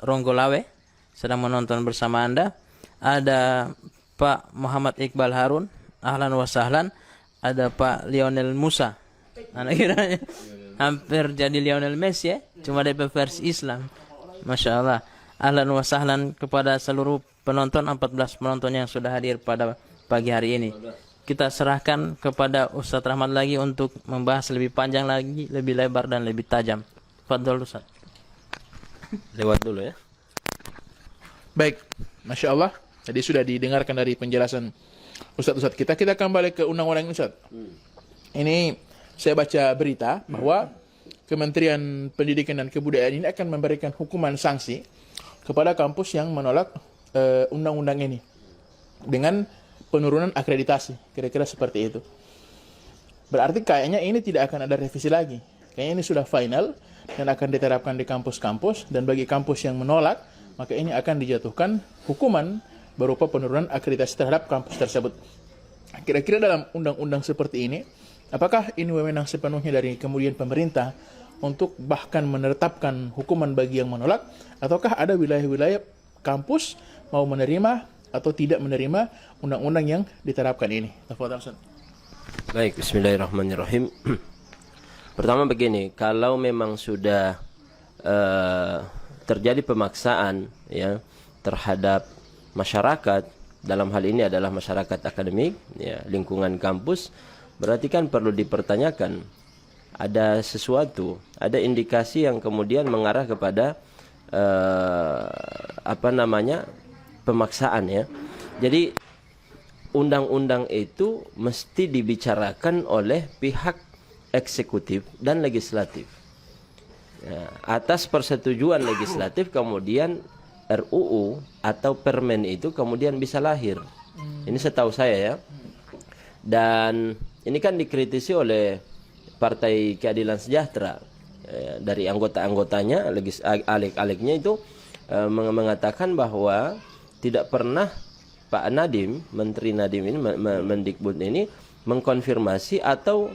Ronggolawe sedang menonton bersama Anda. Ada Pak Muhammad Iqbal Harun, ahlan wa sahlan. Ada Pak Lionel Musa. Anak kiranya hampir jadi Lionel Messi, ya, cuma dari versi Islam. Masya Allah. Ahlan wa sahlan kepada seluruh penonton, 14 penonton yang sudah hadir pada pagi hari ini. Kita serahkan kepada Ustaz Rahmat lagi untuk membahas lebih panjang lagi, lebih lebar dan lebih tajam. Fadhol Ustaz.
Lewat dulu ya.
Baik, Masya Allah. Tadi sudah didengarkan dari penjelasan Ustaz-Ustaz kita. Kita kembali ke undang-undang Ustaz. Ini saya baca berita bahwa Kementerian Pendidikan dan Kebudayaan ini akan memberikan hukuman sanksi kepada kampus yang menolak undang-undang ini dengan penurunan akreditasi, kira-kira seperti itu. Berarti kayaknya ini tidak akan ada revisi lagi. Kayaknya ini sudah final dan akan diterapkan di kampus-kampus, dan bagi kampus yang menolak, maka ini akan dijatuhkan hukuman berupa penurunan akreditasi terhadap kampus tersebut. Kira-kira dalam undang-undang seperti ini, apakah ini wewenang sepenuhnya dari kemudian pemerintah untuk bahkan menetapkan hukuman bagi yang menolak, ataukah ada wilayah-wilayah kampus mau menerima atau tidak menerima undang-undang yang diterapkan ini?
Baik, bismillahirrahmanirrahim. Pertama begini, kalau memang sudah terjadi pemaksaan, ya, terhadap masyarakat, dalam hal ini adalah masyarakat akademik, ya, lingkungan kampus, berarti kan perlu dipertanyakan, ada sesuatu, ada indikasi yang kemudian mengarah kepada pemaksaan, ya. Jadi undang-undang itu mesti dibicarakan oleh pihak eksekutif dan legislatif, ya, atas persetujuan legislatif, kemudian RUU atau permen itu kemudian bisa lahir. Ini setahu saya, ya. Dan ini kan dikritisi oleh Partai Keadilan Sejahtera, dari anggota-anggotanya, alik-aliknya itu mengatakan bahwa tidak pernah Pak Nadiem, Menteri Nadiem ini, Mendikbud ini mengkonfirmasi atau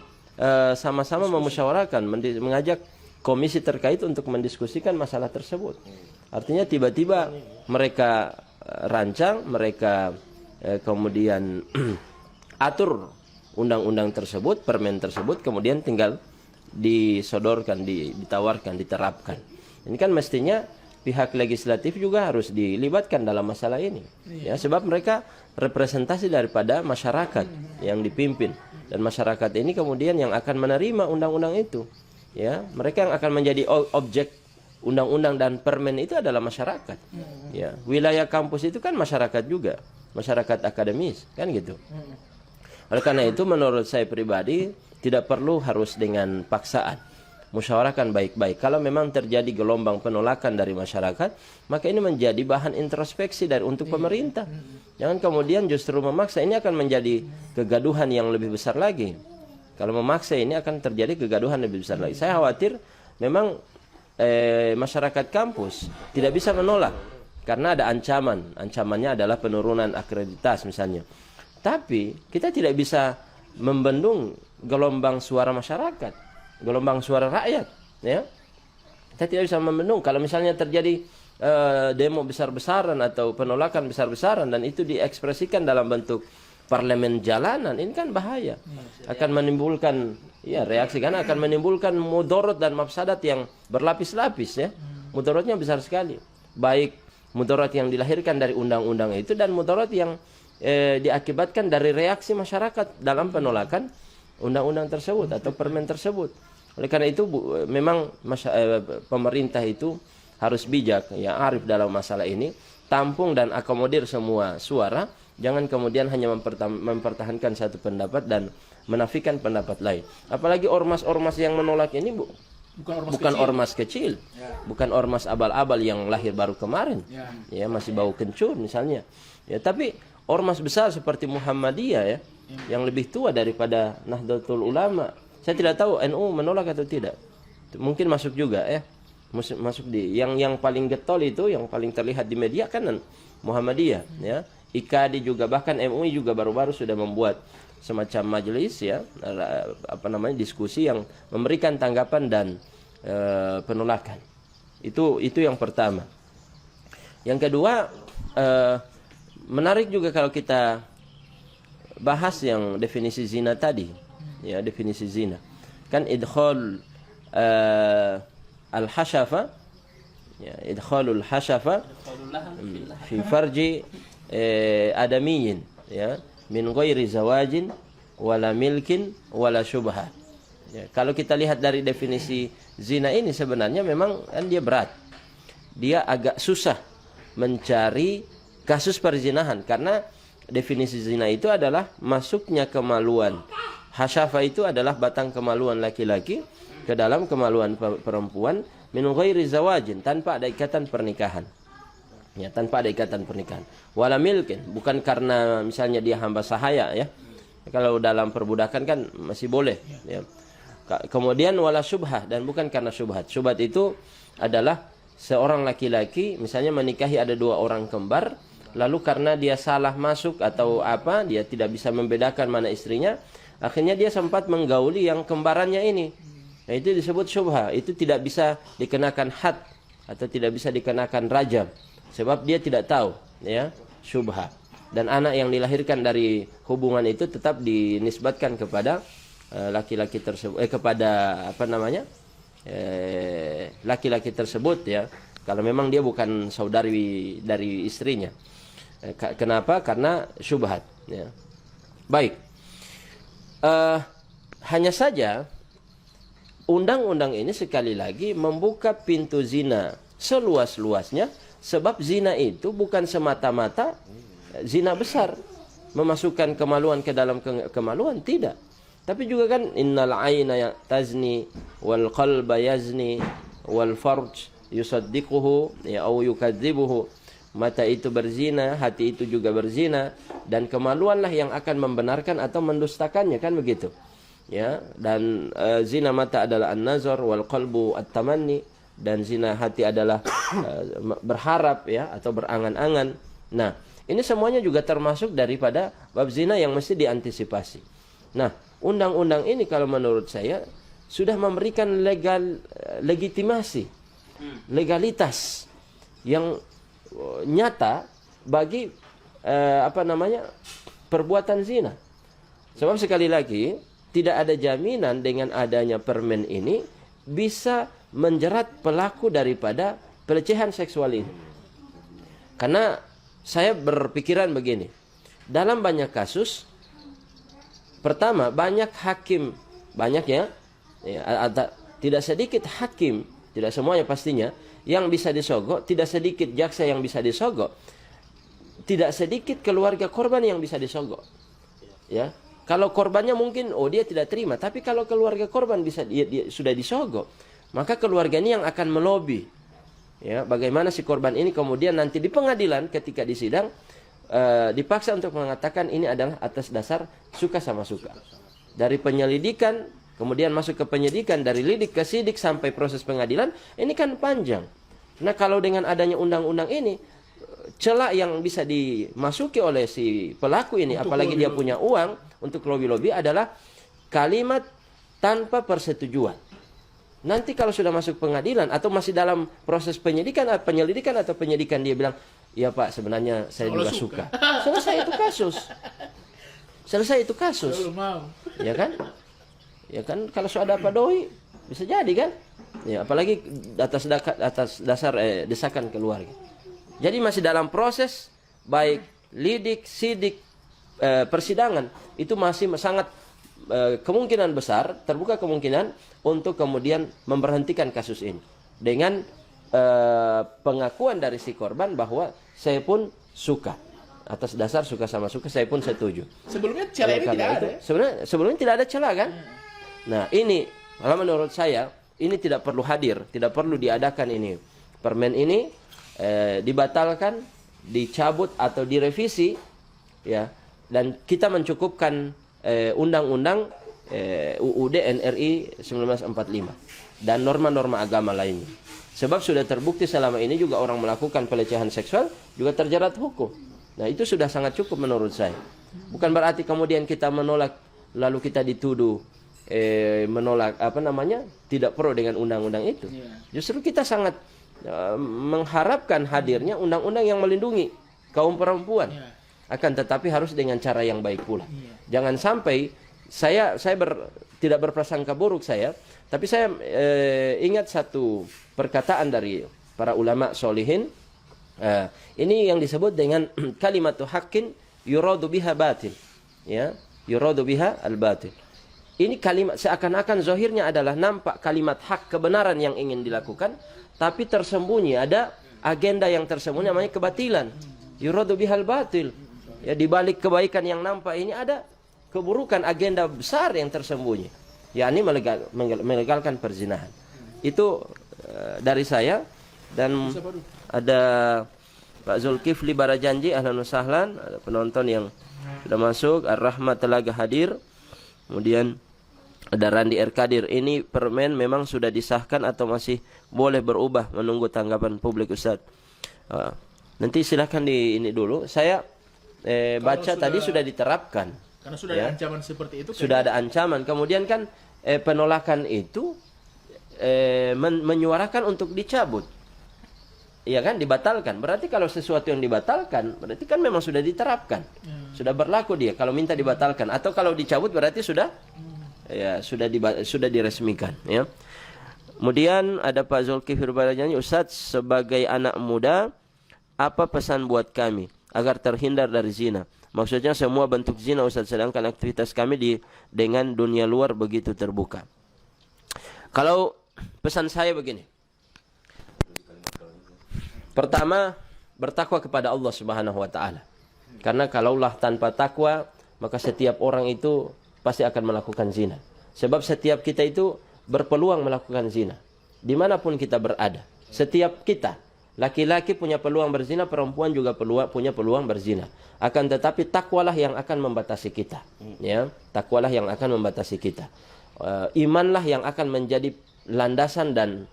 sama-sama memusyawarahkan, mengajak komisi terkait untuk mendiskusikan masalah tersebut. Artinya tiba-tiba mereka rancang, mereka kemudian atur undang-undang tersebut, permen tersebut, kemudian tinggal disodorkan, ditawarkan, diterapkan. Ini kan mestinya pihak legislatif juga harus dilibatkan dalam masalah ini, ya, sebab mereka representasi daripada masyarakat yang dipimpin, dan masyarakat ini kemudian yang akan menerima undang-undang itu, ya, mereka yang akan menjadi objek undang-undang dan permen itu adalah masyarakat, ya. Wilayah kampus itu kan masyarakat juga, masyarakat akademis, kan gitu. Oleh karena itu menurut saya pribadi tidak perlu harus dengan paksaan. Musyawarahkan baik-baik. Kalau memang terjadi gelombang penolakan dari masyarakat, maka ini menjadi bahan introspeksi untuk pemerintah. Jangan kemudian justru memaksa, ini akan menjadi kegaduhan yang lebih besar lagi. Kalau memaksa ini akan terjadi kegaduhan lebih besar lagi. Saya khawatir memang masyarakat kampus tidak bisa menolak karena ada ancaman. Ancamannya adalah penurunan akreditas misalnya. Tapi kita tidak bisa membendung gelombang suara masyarakat, gelombang suara rakyat, ya. Kita tidak bisa membendung. Kalau misalnya terjadi demo besar-besaran atau penolakan besar-besaran dan itu diekspresikan dalam bentuk parlemen jalanan, ini kan bahaya. Akan menimbulkan reaksi, karena akan menimbulkan mudarat dan mafsadat yang berlapis-lapis, ya. Mudaratnya besar sekali. Baik mudarat yang dilahirkan dari undang-undang itu dan mudarat yang diakibatkan dari reaksi masyarakat dalam penolakan undang-undang tersebut atau permen tersebut. Oleh karena itu memang pemerintah itu harus bijak, ya, arif dalam masalah ini, tampung dan akomodir semua suara, jangan kemudian hanya mempertahankan satu pendapat dan menafikan pendapat lain. Apalagi ormas-ormas yang menolak ini bukan ormas kecil, bukan ormas abal-abal yang lahir baru kemarin, ya, masih bau kencur misalnya, ya, tapi ormas besar seperti Muhammadiyah, ya, yang lebih tua daripada Nahdlatul Ulama. Saya tidak tahu NU menolak atau tidak. Mungkin masuk juga, ya. Masuk di yang paling getol itu, yang paling terlihat di media kan Muhammadiyah, ya. IKADI juga, bahkan MUI juga baru-baru sudah membuat semacam majelis, ya, diskusi yang memberikan tanggapan dan penolakan. Itu yang pertama. Yang kedua, menarik juga kalau kita bahas yang definisi zina tadi, ya, definisi zina kan idkhal al-hashafa, ya, idkhalul hashafa fi farji adamiyin, ya, min ghairi zawajin wala milkin wala syubha, ya. Kalau kita lihat dari definisi zina ini sebenarnya memang kan dia berat, dia agak susah mencari kasus perzinahan, karena definisi zina itu adalah masuknya kemaluan. Hasyafa itu adalah batang kemaluan laki-laki ke dalam kemaluan perempuan min ghairi zawajin, tanpa ada ikatan pernikahan. Ya, tanpa ada ikatan pernikahan. Wala milkin, bukan karena misalnya dia hamba sahaya, ya. Kalau dalam perbudakan kan masih boleh, ya. Kemudian wala syubhah, dan bukan karena syubhat. Syubhat itu adalah seorang laki-laki misalnya menikahi ada dua orang kembar, lalu karena dia salah masuk atau apa, dia tidak bisa membedakan mana istrinya, akhirnya dia sempat menggauli yang kembarannya ini. Nah, itu disebut syubha. Itu tidak bisa dikenakan had atau tidak bisa dikenakan rajam, sebab dia tidak tahu, ya, syubha. Dan anak yang dilahirkan dari hubungan itu tetap dinisbatkan kepada laki-laki tersebut, kepada laki-laki tersebut, ya, kalau memang dia bukan saudari dari istrinya. Kenapa? Karena syubhat, ya. Baik. Hanya saja undang-undang ini sekali lagi membuka pintu zina seluas-luasnya, sebab zina itu bukan semata-mata zina besar, memasukkan kemaluan ke dalam kemaluan, tidak. Tapi juga kan innal aina tazni wal qalba yazni wal farj yusaddiquhu, ya, au yukadzibuhu. Mata itu berzina, hati itu juga berzina, dan kemaluanlah yang akan membenarkan atau mendustakannya, kan begitu. ya, dan zina mata adalah an-nazar wal qalbu at-tamanni, dan zina hati adalah berharap ya atau berangan-angan. Nah, ini semuanya juga termasuk daripada bab zina yang mesti diantisipasi. Nah, undang-undang ini kalau menurut saya sudah memberikan legitimasi, legalitas yang nyata bagi perbuatan zina. Sebab sekali lagi tidak ada jaminan dengan adanya permen ini bisa menjerat pelaku daripada pelecehan seksual ini. Karena saya berpikiran begini, dalam banyak kasus, pertama banyak hakim, banyak ya, tidak sedikit hakim, tidak semuanya pastinya, yang bisa disogok, tidak sedikit jaksa yang bisa disogok, tidak sedikit keluarga korban yang bisa disogok. Ya, kalau korbannya mungkin dia tidak terima, tapi kalau keluarga korban bisa dia sudah disogok, maka keluarga ini yang akan melobi. Ya, bagaimana si korban ini kemudian nanti di pengadilan ketika disidang dipaksa untuk mengatakan ini adalah atas dasar suka sama suka. Dari penyelidikan kemudian masuk ke penyidikan, dari lidik ke sidik sampai proses pengadilan, ini kan panjang. Nah, kalau dengan adanya undang-undang ini, celah yang bisa dimasuki oleh si pelaku ini, untuk apalagi dia punya uang untuk lobby-lobby, adalah kalimat tanpa persetujuan. Nanti kalau sudah masuk pengadilan atau masih dalam proses penyelidikan atau penyidikan, dia bilang, "Ya Pak, sebenarnya saya juga suka." Selesai itu kasus. Ya kan? Ya kan, kalau sudah ada doi bisa jadi kan? Ya, apalagi atas dasar desakan keluarga. Jadi masih dalam proses baik lidik, sidik, persidangan, itu masih sangat kemungkinan besar, terbuka kemungkinan untuk kemudian memberhentikan kasus ini dengan pengakuan dari si korban bahwa saya pun suka, atas dasar suka sama suka, saya pun setuju.
Sebelumnya celah ini tidak ada.
Sebelumnya tidak ada celah kan? Nah, ini malah menurut saya ini tidak perlu hadir, tidak perlu diadakan ini. Permen ini dibatalkan, dicabut atau direvisi, ya, dan kita mencukupkan undang-undang UUD NRI 1945 dan norma-norma agama lainnya. Sebab sudah terbukti selama ini juga orang melakukan pelecehan seksual juga terjerat hukum. Nah, itu sudah sangat cukup menurut saya. Bukan berarti kemudian kita menolak lalu kita dituduh menolak tidak pro dengan undang-undang itu. Justru kita sangat mengharapkan hadirnya undang-undang yang melindungi kaum perempuan. Akan tetapi harus dengan cara yang baik pula. Jangan sampai saya tidak berprasangka buruk tapi saya ingat satu perkataan dari para ulama solihin. Ini yang disebut dengan kalimatu haqqin yuradu biha batil. Ya, yuradu biha al-batil. Ini kalimat seakan-akan zahirnya adalah nampak kalimat hak, kebenaran yang ingin dilakukan, tapi tersembunyi ada agenda yang tersembunyi namanya kebatilan. Yuradu bihal batil. Ya, di balik kebaikan yang nampak ini ada keburukan, agenda besar yang tersembunyi. Yakni melegalkan perzinahan. Itu dari saya, dan ada Pak Zulkifli Barajanji, ahlan wa sahlan, ada penonton yang sudah masuk, Ar-Rahmat Telaga hadir. Kemudian ada Randi Erkadir, ini permen memang sudah disahkan atau masih boleh berubah, menunggu tanggapan publik Ustaz. Nanti silakan ini dulu. Saya baca tadi sudah diterapkan.
Karena sudah ada ancaman seperti itu.
Sudah ada ancaman. Kemudian kan penolakan itu menyuarakan untuk dicabut. Iya kan, dibatalkan. Berarti kalau sesuatu yang dibatalkan, berarti kan memang sudah diterapkan. Sudah berlaku dia. Kalau minta dibatalkan atau kalau dicabut berarti sudah sudah diresmikan, ya. Kemudian ada Pak Zulkifli Barajanji, Ustaz, sebagai anak muda, apa pesan buat kami agar terhindar dari zina? Maksudnya semua bentuk zina, Ustaz, sedangkan aktivitas kami dengan dunia luar begitu terbuka. Kalau pesan saya begini. Pertama, bertakwa kepada Allah Subhanahu wa taala. Karena kalaulah tanpa takwa, maka setiap orang itu pasti akan melakukan zina. Sebab setiap kita itu berpeluang melakukan zina. Dimanapun kita berada. Setiap kita Laki-laki punya peluang berzina, perempuan juga punya peluang berzina. Akan tetapi takwalah yang akan membatasi kita. Ya, takwalah yang akan membatasi kita. Imanlah yang akan menjadi landasan dan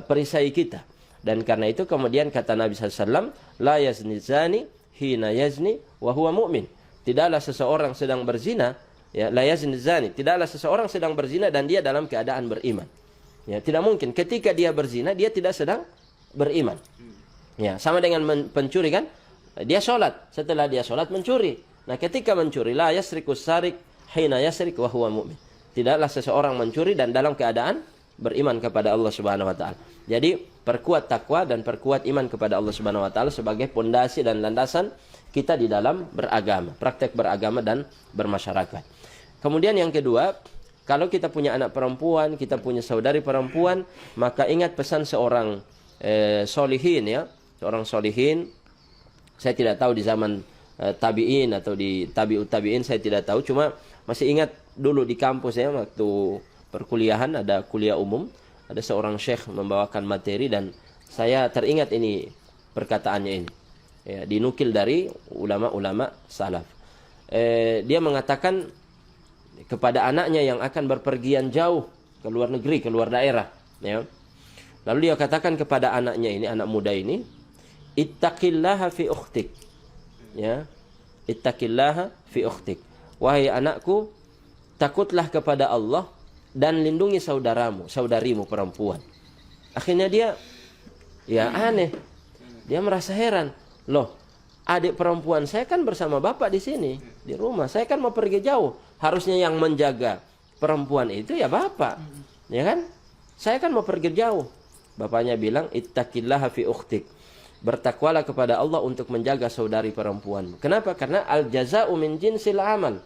perisai kita. Dan karena itu kemudian kata Nabi SAW, la yazni zani hina yazni wa huwa mu'min. Tidaklah seseorang sedang berzina, ya, la yazni zani, tidaklah seseorang sedang berzina dan dia dalam keadaan beriman. Ya, tidak mungkin ketika dia berzina dia tidak sedang beriman. Ya, sama dengan pencuri kan? Dia sholat, setelah dia sholat mencuri. Nah, ketika mencuri, la yasrikus sarik hina yasrik wa huwa mu'min. Tidaklah seseorang mencuri dan dalam keadaan beriman kepada Allah Subhanahu wa taala. Jadi, perkuat takwa dan perkuat iman kepada Allah Subhanahu wa taala sebagai pondasi dan landasan kita di dalam beragama, praktek beragama dan bermasyarakat. Kemudian yang kedua, kalau kita punya anak perempuan, kita punya saudari perempuan, maka ingat pesan seorang solihin, ya, seorang solihin. Saya tidak tahu di zaman tabi'in atau di tabi'ut tabi'in, saya tidak tahu. Cuma masih ingat dulu di kampus ya, waktu perkuliahan ada kuliah umum, ada seorang syekh membawakan materi dan saya teringat ini perkataannya ini. Ya, dinukil dari ulama-ulama salaf. Dia mengatakan kepada anaknya yang akan berpergian jauh ke luar negeri, ke luar daerah, ya. Lalu dia katakan kepada anaknya ini, anak muda ini, ittaqillaha fi ukhtik. Ya. Ittaqillaha fi ukhtik. Wahai anakku, takutlah kepada Allah dan lindungi saudarimu perempuan. Akhirnya dia ya aneh. Dia merasa heran. Loh, adik perempuan saya kan bersama bapak di sini, di rumah. Saya kan mau pergi jauh. Harusnya yang menjaga perempuan itu ya bapak. Ya kan? Saya kan mau pergi jauh. Bapaknya bilang, ittaqillaha fi ukhtik. Bertakwalah kepada Allah untuk menjaga saudari perempuan. Kenapa? Karena al-jaza'u min jinsil amal.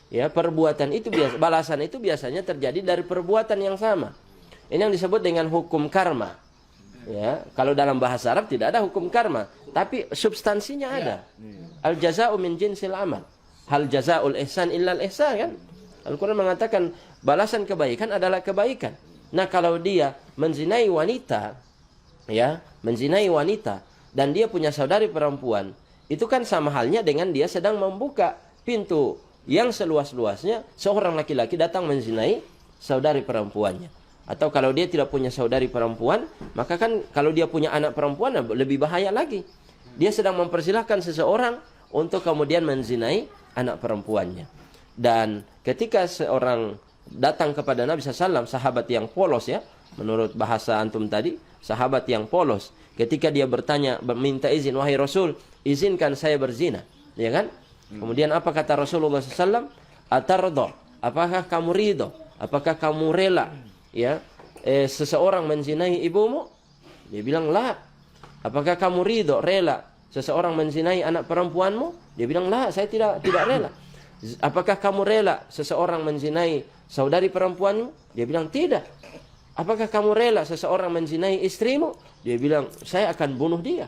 Ya, perbuatan itu balasan itu biasanya terjadi dari perbuatan yang sama. Ini yang disebut dengan hukum karma. Ya, kalau dalam bahasa Arab tidak ada hukum karma, tapi substansinya ada. Al-jaza'u min jinsil amal. Hal jaza'ul ihsan illal ihsan, kan? Al-Quran mengatakan balasan kebaikan adalah kebaikan. Nah, kalau dia menzinai wanita, ya, menzinai wanita dan dia punya saudari perempuan, itu kan sama halnya dengan dia sedang membuka pintu yang seluas-luasnya seorang laki-laki datang menzinai saudari perempuannya. Atau kalau dia tidak punya saudari perempuan, maka kan kalau dia punya anak perempuan lebih bahaya lagi. Dia sedang mempersilahkan seseorang untuk kemudian menzinai anak perempuannya. Dan ketika seorang datang kepada Nabi SAW, sahabat yang polos ya, menurut bahasa antum tadi, sahabat yang polos. Ketika dia bertanya, minta izin, wahai Rasul, izinkan saya berzina, ya kan? Kemudian apa kata Rasulullah SAW? Atardo, apakah kamu ridho? Apakah kamu rela? Ya, seseorang menzinai ibumu? Dia bilang la. Apakah kamu ridho, rela seseorang menzinai anak perempuanmu? Dia bilang la, saya tidak rela. Apakah kamu rela seseorang menzinai saudari perempuanmu? Dia bilang tidak. Apakah kamu rela seseorang menzinai istrimu? Dia bilang saya akan bunuh dia.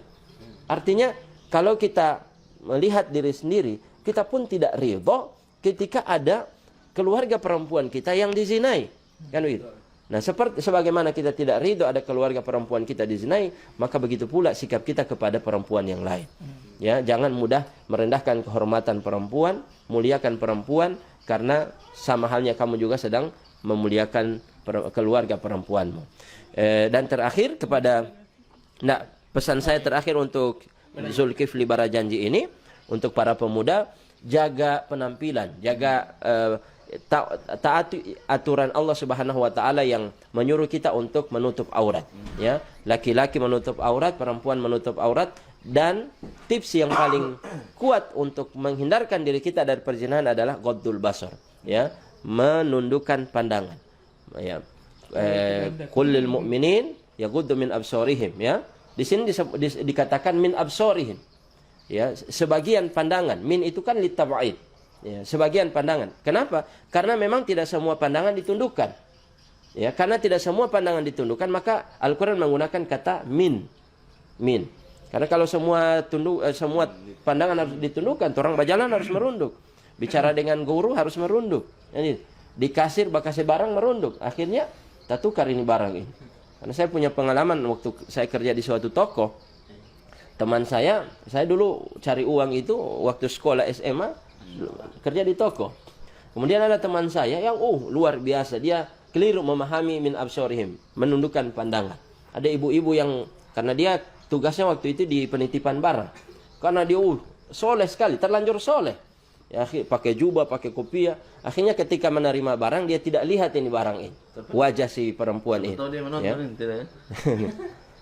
Artinya kalau kita melihat diri sendiri, kita pun tidak ridho ketika ada keluarga perempuan kita yang dizinai, kan begitu. Nah, sebagaimana kita tidak ridho ada keluarga perempuan kita dizinai, maka begitu pula sikap kita kepada perempuan yang lain. Ya, jangan mudah merendahkan kehormatan perempuan, muliakan perempuan, karena sama halnya kamu juga sedang memuliakan keluarga perempuanmu. Dan terakhir pesan saya terakhir untuk Zulkifli Barajanji ini, untuk para pemuda, jaga penampilan, jaga taati aturan Allah Subhanahu wa taala yang menyuruh kita untuk menutup aurat, ya. Laki-laki menutup aurat, perempuan menutup aurat, dan tips yang paling kuat untuk menghindarkan diri kita dari perzinahan adalah ghaddul basar, ya, menundukkan pandangan. Ya. Kullil mu'minin yaghuddu min absarihim, ya. Di sini dikatakan min absarihim. Ya, sebagian pandangan. Min itu kan litab'id. Ya, sebagian pandangan. Kenapa? Karena memang tidak semua pandangan ditundukkan. Ya, karena tidak semua pandangan ditundukkan, maka Al-Quran menggunakan kata min. Min. Karena kalau semua pandangan harus ditundukkan, orang berjalan harus merunduk. Bicara dengan guru harus merunduk. Ini di kasir bakasih barang merunduk. Akhirnya tak tukar ini barang ini. Karena saya punya pengalaman waktu saya kerja di suatu toko. Teman saya dulu cari uang itu waktu sekolah SMA, kerja di toko. Kemudian ada teman saya yang luar biasa, dia keliru memahami min absorihim, menundukkan pandangan. Ada ibu-ibu yang karena dia tugasnya waktu itu di penitipan barang. Karena dia soleh sekali, terlanjur soleh. Ya, pakai jubah, pakai kopiah. Akhirnya ketika menerima barang dia tidak lihat ini barang ini. Wajah si perempuan ini. Ya.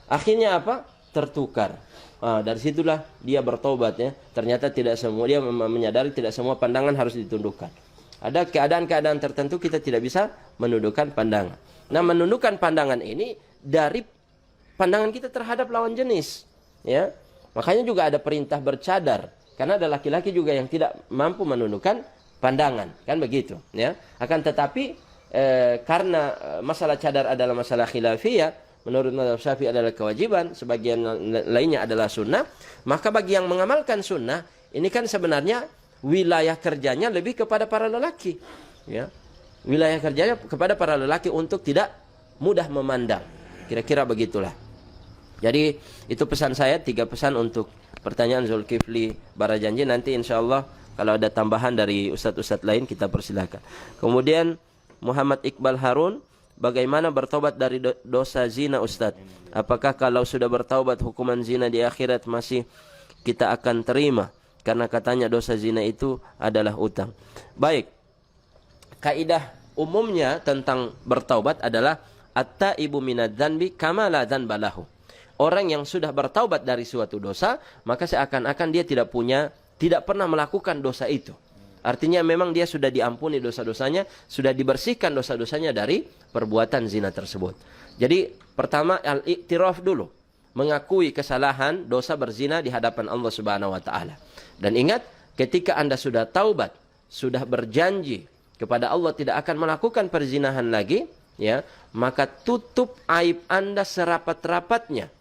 Akhirnya apa? Tertukar. Dari situlah dia bertobat ya. Ternyata tidak semua, dia menyadari tidak semua pandangan harus ditundukkan. Ada keadaan-keadaan tertentu kita tidak bisa menundukkan pandangan. Nah, menundukkan pandangan ini dari pandangan kita terhadap lawan jenis, ya. Makanya juga ada perintah bercadar. Karena ada laki-laki juga yang tidak mampu menundukkan pandangan, kan begitu, ya. Akan tetapi karena masalah cadar adalah masalah khilafiyah, menurut mazhab Syafi'i adalah kewajiban, sebagian lainnya adalah sunnah, maka bagi yang mengamalkan sunnah, ini kan sebenarnya wilayah kerjanya lebih kepada para lelaki, ya. Wilayah kerjanya kepada para lelaki untuk tidak mudah memandang. Kira-kira begitulah. Jadi itu pesan saya, 3 pesan untuk pertanyaan Zulkifli Barajanji. Nanti insya Allah kalau ada tambahan dari ustadz-ustadz lain kita persilahkan. Kemudian Muhammad Iqbal Harun, bagaimana bertobat dari dosa zina Ustadz? Apakah kalau sudah bertaubat hukuman zina di akhirat masih kita akan terima? Karena katanya dosa zina itu adalah utang. Baik, kaidah umumnya tentang bertaubat adalah at-taibu minadz-dzanbi kama la dzanba lahu. Orang yang sudah bertaubat dari suatu dosa, maka seakan-akan dia tidak pernah melakukan dosa itu. Artinya memang dia sudah diampuni dosa-dosanya, sudah dibersihkan dosa-dosanya dari perbuatan zina tersebut. Jadi pertama al-i'tiraf dulu, mengakui kesalahan dosa berzina di hadapan Allah Subhanahu wa taala. Dan ingat, ketika Anda sudah taubat, sudah berjanji kepada Allah tidak akan melakukan perzinahan lagi, ya, maka tutup aib Anda serapat-rapatnya.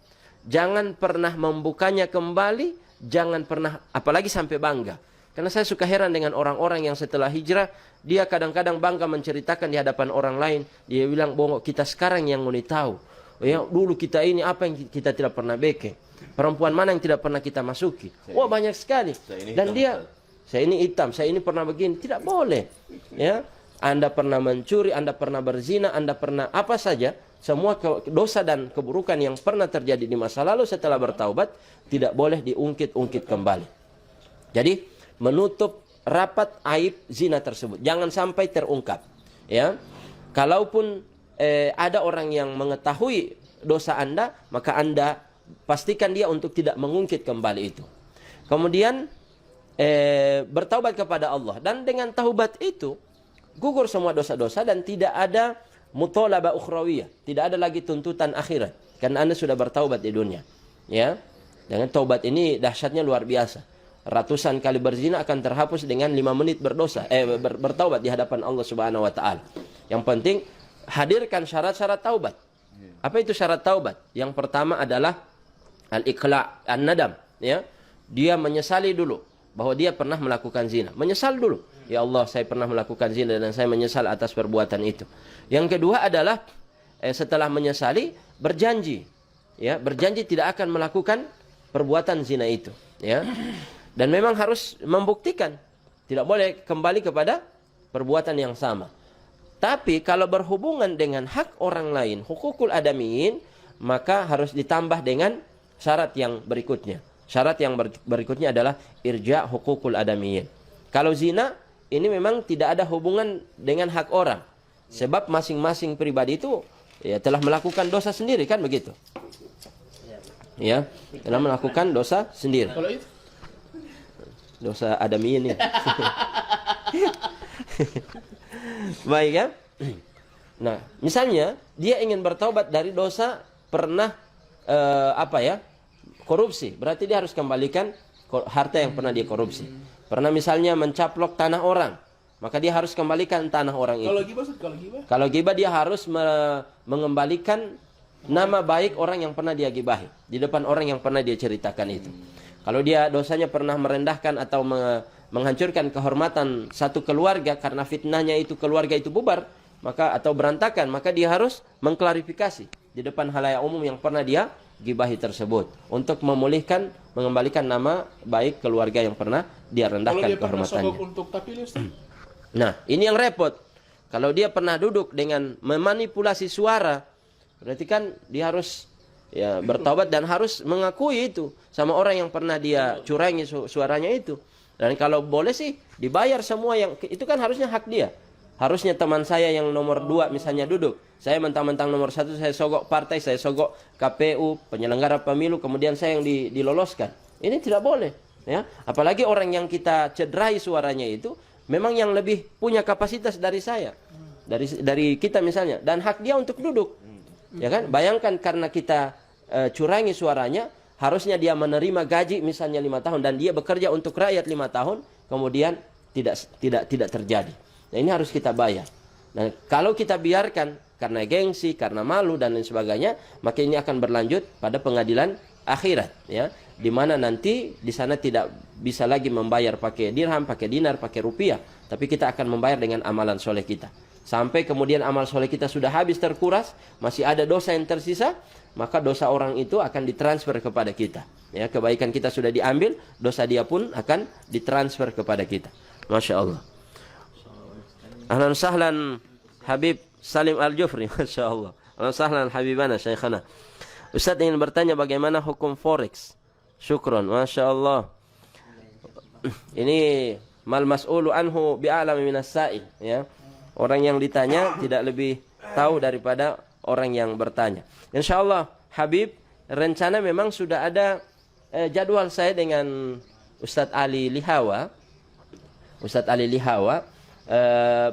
Jangan pernah membukanya kembali, jangan pernah, apalagi sampai bangga. Karena saya suka heran dengan orang-orang yang setelah hijrah, dia kadang-kadang bangga menceritakan di hadapan orang lain. Dia bilang, "Bohong, kita sekarang yang nguni tahu. Ya, dulu kita ini apa yang kita tidak pernah beke. Perempuan mana yang tidak pernah kita masuki." Wah, banyak sekali. Dan dia, saya ini hitam, saya ini pernah begini. Tidak boleh. Ya, Anda pernah mencuri, Anda pernah berzina, Anda pernah apa saja. Semua dosa dan keburukan yang pernah terjadi di masa lalu setelah bertaubat tidak boleh diungkit-ungkit kembali. Jadi menutup rapat aib zina tersebut, jangan sampai terungkap. Ya, kalaupun ada orang yang mengetahui dosa Anda, maka Anda pastikan dia untuk tidak mengungkit kembali itu. Kemudian bertaubat kepada Allah, dan dengan taubat itu gugur semua dosa-dosa dan tidak ada mutolabah ukhrawiyah, tidak ada lagi tuntutan akhirat karena Anda sudah bertaubat di dunia, ya. Dengan taubat ini dahsyatnya luar biasa. Ratusan kali berzina akan terhapus dengan 5 menit bertaubat di hadapan Allah Subhanahu wa taala. Yang penting hadirkan syarat-syarat taubat. Apa itu syarat taubat? Yang pertama adalah al-iqla', an-nadam, ya. Dia menyesali dulu bahwa dia pernah melakukan zina. Menyesal dulu. Ya Allah, saya pernah melakukan zina dan saya menyesal atas perbuatan itu. Yang kedua adalah setelah menyesali berjanji, ya, berjanji tidak akan melakukan perbuatan zina itu, ya. Dan memang harus membuktikan, tidak boleh kembali kepada perbuatan yang sama. Tapi kalau berhubungan dengan hak orang lain, hukukul adamiyin, maka harus ditambah dengan syarat yang berikutnya. Syarat yang berikutnya adalah irja' hukukul adamiyin. Kalau zina ini memang tidak ada hubungan dengan hak orang. Sebab masing-masing pribadi itu ya telah melakukan dosa sendiri, kan begitu? Ya, telah melakukan dosa sendiri.
Kalau itu
Dosa adamiyin ya. Baik ya. Nah, misalnya dia ingin bertaubat dari dosa pernah korupsi, berarti dia harus kembalikan harta yang pernah dia korupsi. Pernah misalnya mencaplok tanah orang, maka dia harus kembalikan tanah orang itu. Kalau ghibah dia harus mengembalikan nama baik orang yang pernah dia gibahi di depan orang yang pernah dia ceritakan itu. Kalau dia dosanya pernah merendahkan atau menghancurkan kehormatan satu keluarga karena fitnahnya itu keluarga itu bubar, maka atau berantakan, maka dia harus mengklarifikasi di depan halayak umum yang pernah dia gibahi tersebut, untuk memulihkan, mengembalikan nama baik keluarga yang pernah dia rendahkan kehormatannya.
Untuk tapil, Ustaz?
Nah, ini yang repot. Kalau dia pernah duduk dengan memanipulasi suara, berarti kan dia harus ya bertobat dan harus mengakui itu sama orang yang pernah dia curangi suaranya itu. Dan kalau boleh sih dibayar semua yang itu, kan harusnya hak dia. Harusnya teman saya yang nomor 2 misalnya duduk, saya mentang-mentang nomor 1, saya sogok partai, saya sogok KPU, penyelenggara pemilu, kemudian saya yang diloloskan. Ini tidak boleh, ya. Apalagi orang yang kita cederai suaranya itu memang yang lebih punya kapasitas dari saya, dari kita misalnya, dan hak dia untuk duduk, ya kan? Bayangkan karena kita curangi suaranya, harusnya dia menerima gaji misalnya 5 tahun dan dia bekerja untuk rakyat 5 tahun, kemudian tidak terjadi. Nah, ini harus kita bayar. Nah, kalau kita biarkan karena gengsi, karena malu dan lain sebagainya, maka ini akan berlanjut pada pengadilan akhirat, ya, di mana nanti di sana tidak bisa lagi membayar pakai dirham, pakai dinar, pakai rupiah, tapi kita akan membayar dengan amalan soleh kita. Sampai kemudian amal soleh kita sudah habis terkuras, masih ada dosa yang tersisa, maka dosa orang itu akan ditransfer kepada kita. Ya, kebaikan kita sudah diambil, dosa dia pun akan ditransfer kepada kita. Masya Allah. Ahlan sahlan Habib Salim Al-Jufri, Masya Allah. Ahlan sahlan Habibana Syekhana. Ustaz ingin bertanya bagaimana hukum forex. Syukron, Masya Allah. Ini mal mas'ulu anhu bi'alami minas sa'il, ya. Orang yang ditanya tidak lebih tahu daripada orang yang bertanya. Insya Allah Habib, rencana memang sudah ada jadwal saya dengan Ustadz Ali Lihawa. Ustadz Ali Lihawa,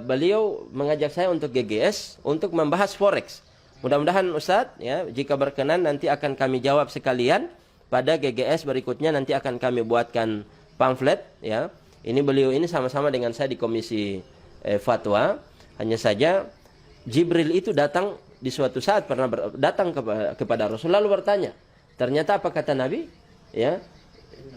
beliau mengajak saya untuk GGS untuk membahas forex. Mudah-mudahan Ustadz, ya, jika berkenan nanti akan kami jawab sekalian pada GGS berikutnya. Nanti akan kami buatkan pamflet, ya. Ini beliau ini sama-sama dengan saya di komisi fatwa. Hanya saja Jibril itu datang di suatu saat pernah datang kepada Rasul lalu bertanya. Ternyata apa kata Nabi? Ya,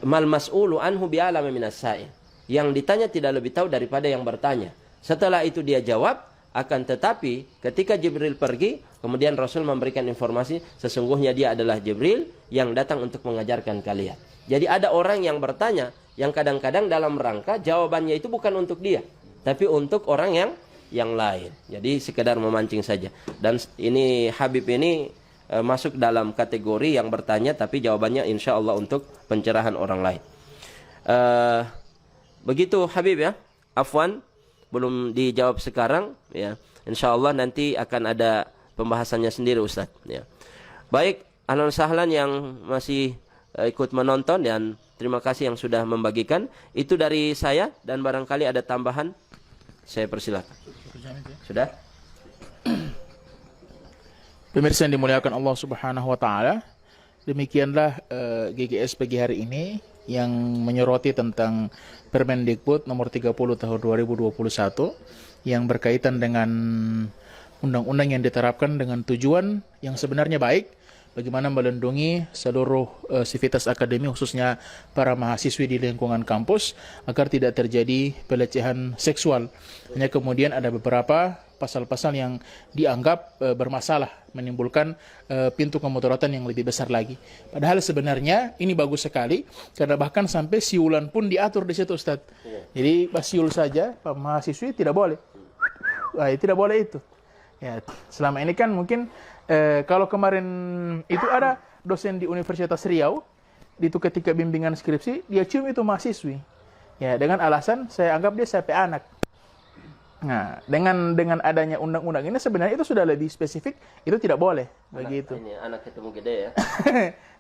mal mas'ulu anhu bi'alama minas sa'il. Yang ditanya tidak lebih tahu daripada yang bertanya. Setelah itu dia jawab, akan tetapi ketika Jibril pergi, kemudian Rasul memberikan informasi, sesungguhnya dia adalah Jibril yang datang untuk mengajarkan kalian. Jadi ada orang yang bertanya, yang kadang-kadang dalam rangka jawabannya itu bukan untuk dia, tapi untuk orang yang lain. Jadi sekedar memancing saja. Dan ini Habib ini masuk dalam kategori yang bertanya, tapi jawabannya insya Allah untuk pencerahan orang lain. Begitu Habib, ya. Afwan, belum dijawab sekarang, ya. Insya Allah nanti akan ada pembahasannya sendiri Ustaz, ya. Baik, ahlan sahlan yang masih ikut menonton, dan terima kasih yang sudah membagikan. Itu dari saya, dan barangkali ada tambahan, saya persilakan. Sudah?
Pemirsa yang dimuliakan Allah Subhanahu wa taala, demikianlah GGS pagi hari ini yang menyoroti tentang Permendikbud nomor 30 tahun 2021 yang berkaitan dengan undang-undang yang diterapkan dengan tujuan yang sebenarnya baik, bagaimana melindungi seluruh sivitas akademi, khususnya para mahasiswi di lingkungan kampus, agar tidak terjadi pelecehan seksual. Hanya kemudian ada beberapa pasal-pasal yang dianggap bermasalah, menimbulkan pintu kemudaratan yang lebih besar lagi. Padahal sebenarnya ini bagus sekali, karena bahkan sampai siulan pun diatur di situ, Ustaz. Jadi pas siul saja, Pak mahasiswi tidak boleh. Tidak boleh itu. Ya, selama ini kan mungkin kalau kemarin itu ada dosen di Universitas Riau, itu ketika bimbingan skripsi dia cium itu mahasiswi, ya, dengan alasan saya anggap dia sampai anak. Nah, dengan adanya undang-undang ini sebenarnya itu sudah lebih spesifik, itu tidak boleh begitu.
Ini anak ketemu gede, ya.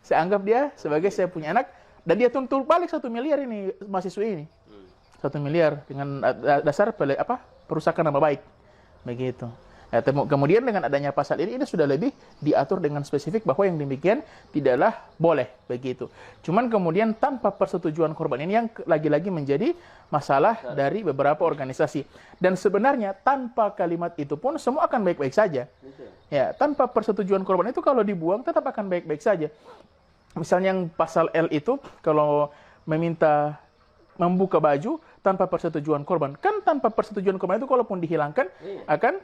Saya anggap dia sebagai saya punya anak, dan dia tuntut balik 1 miliar ini mahasiswi ini. 1 miliar dengan dasar perusakan nama baik. Begitu. Ya, kemudian dengan adanya pasal ini sudah lebih diatur dengan spesifik bahwa yang demikian tidaklah boleh begitu. Cuman kemudian tanpa persetujuan korban, ini yang lagi-lagi menjadi masalah dari beberapa organisasi. Dan sebenarnya tanpa kalimat itu pun semua akan baik-baik saja. Ya, tanpa persetujuan korban itu kalau dibuang tetap akan baik-baik saja. Misalnya yang pasal L itu kalau meminta membuka baju tanpa persetujuan korban, kan tanpa persetujuan korban itu kalaupun dihilangkan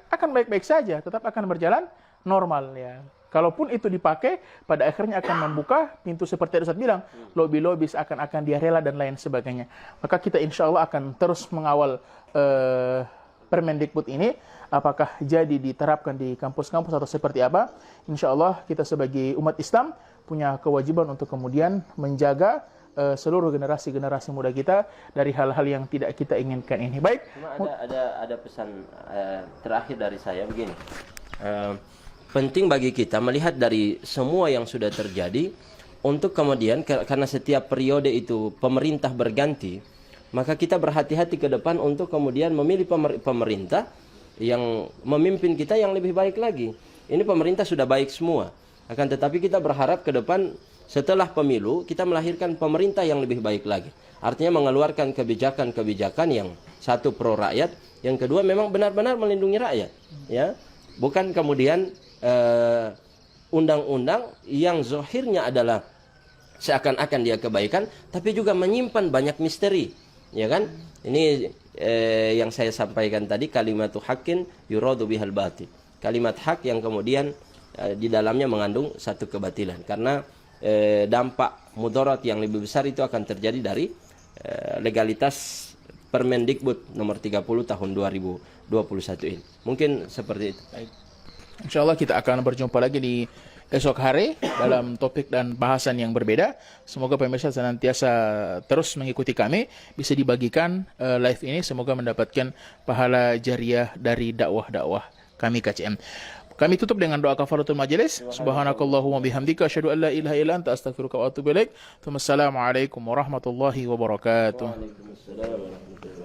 akan baik-baik saja, tetap akan berjalan normal, ya. Kalaupun itu dipakai, pada akhirnya akan membuka pintu seperti yang Ustaz bilang, lobby-lobby seakan-akan dia rela dan lain sebagainya. Maka kita insya Allah akan terus mengawal Permendikbud ini, apakah jadi diterapkan di kampus-kampus atau seperti apa. Insya Allah kita sebagai umat Islam punya kewajiban untuk kemudian menjaga seluruh generasi-generasi muda kita dari hal-hal yang tidak kita inginkan ini. Baik.
Cuma ada pesan terakhir dari saya begini. Penting bagi kita melihat dari semua yang sudah terjadi untuk kemudian karena setiap periode itu pemerintah berganti, maka kita berhati-hati ke depan untuk kemudian memilih pemerintah yang memimpin kita yang lebih baik lagi. Ini pemerintah sudah baik semua. Akan tetapi kita berharap ke depan setelah pemilu kita melahirkan pemerintah yang lebih baik lagi. Artinya mengeluarkan kebijakan-kebijakan yang satu pro rakyat, yang kedua memang benar-benar melindungi rakyat, ya. Bukan kemudian undang-undang yang zahirnya adalah seakan-akan dia kebaikan, tapi juga menyimpan banyak misteri, ya kan? Ini yang saya sampaikan tadi, kalimatu haqqin yuradu bihal batil. Kalimat hak yang kemudian di dalamnya mengandung satu kebatilan. Karena dampak mudarat yang lebih besar itu akan terjadi dari legalitas Permendikbud nomor 30 tahun 2021 ini. Mungkin seperti itu.
Insya Allah kita akan berjumpa lagi di esok hari dalam topik dan bahasan yang berbeda. Semoga pemirsa senantiasa terus mengikuti kami. Bisa dibagikan live ini. Semoga mendapatkan pahala jariah dari dakwah-dakwah kami KCM. Kami tutup dengan doa kafaratul majelis. Subhanakallahumma bihamdika asyhadu an la ilaha illa anta astaghfiruka wa atubu ilaik. Wassalamualaikum warahmatullahi wabarakatuh.
Waalaikumsalam warahmatullahi wabarakatuh.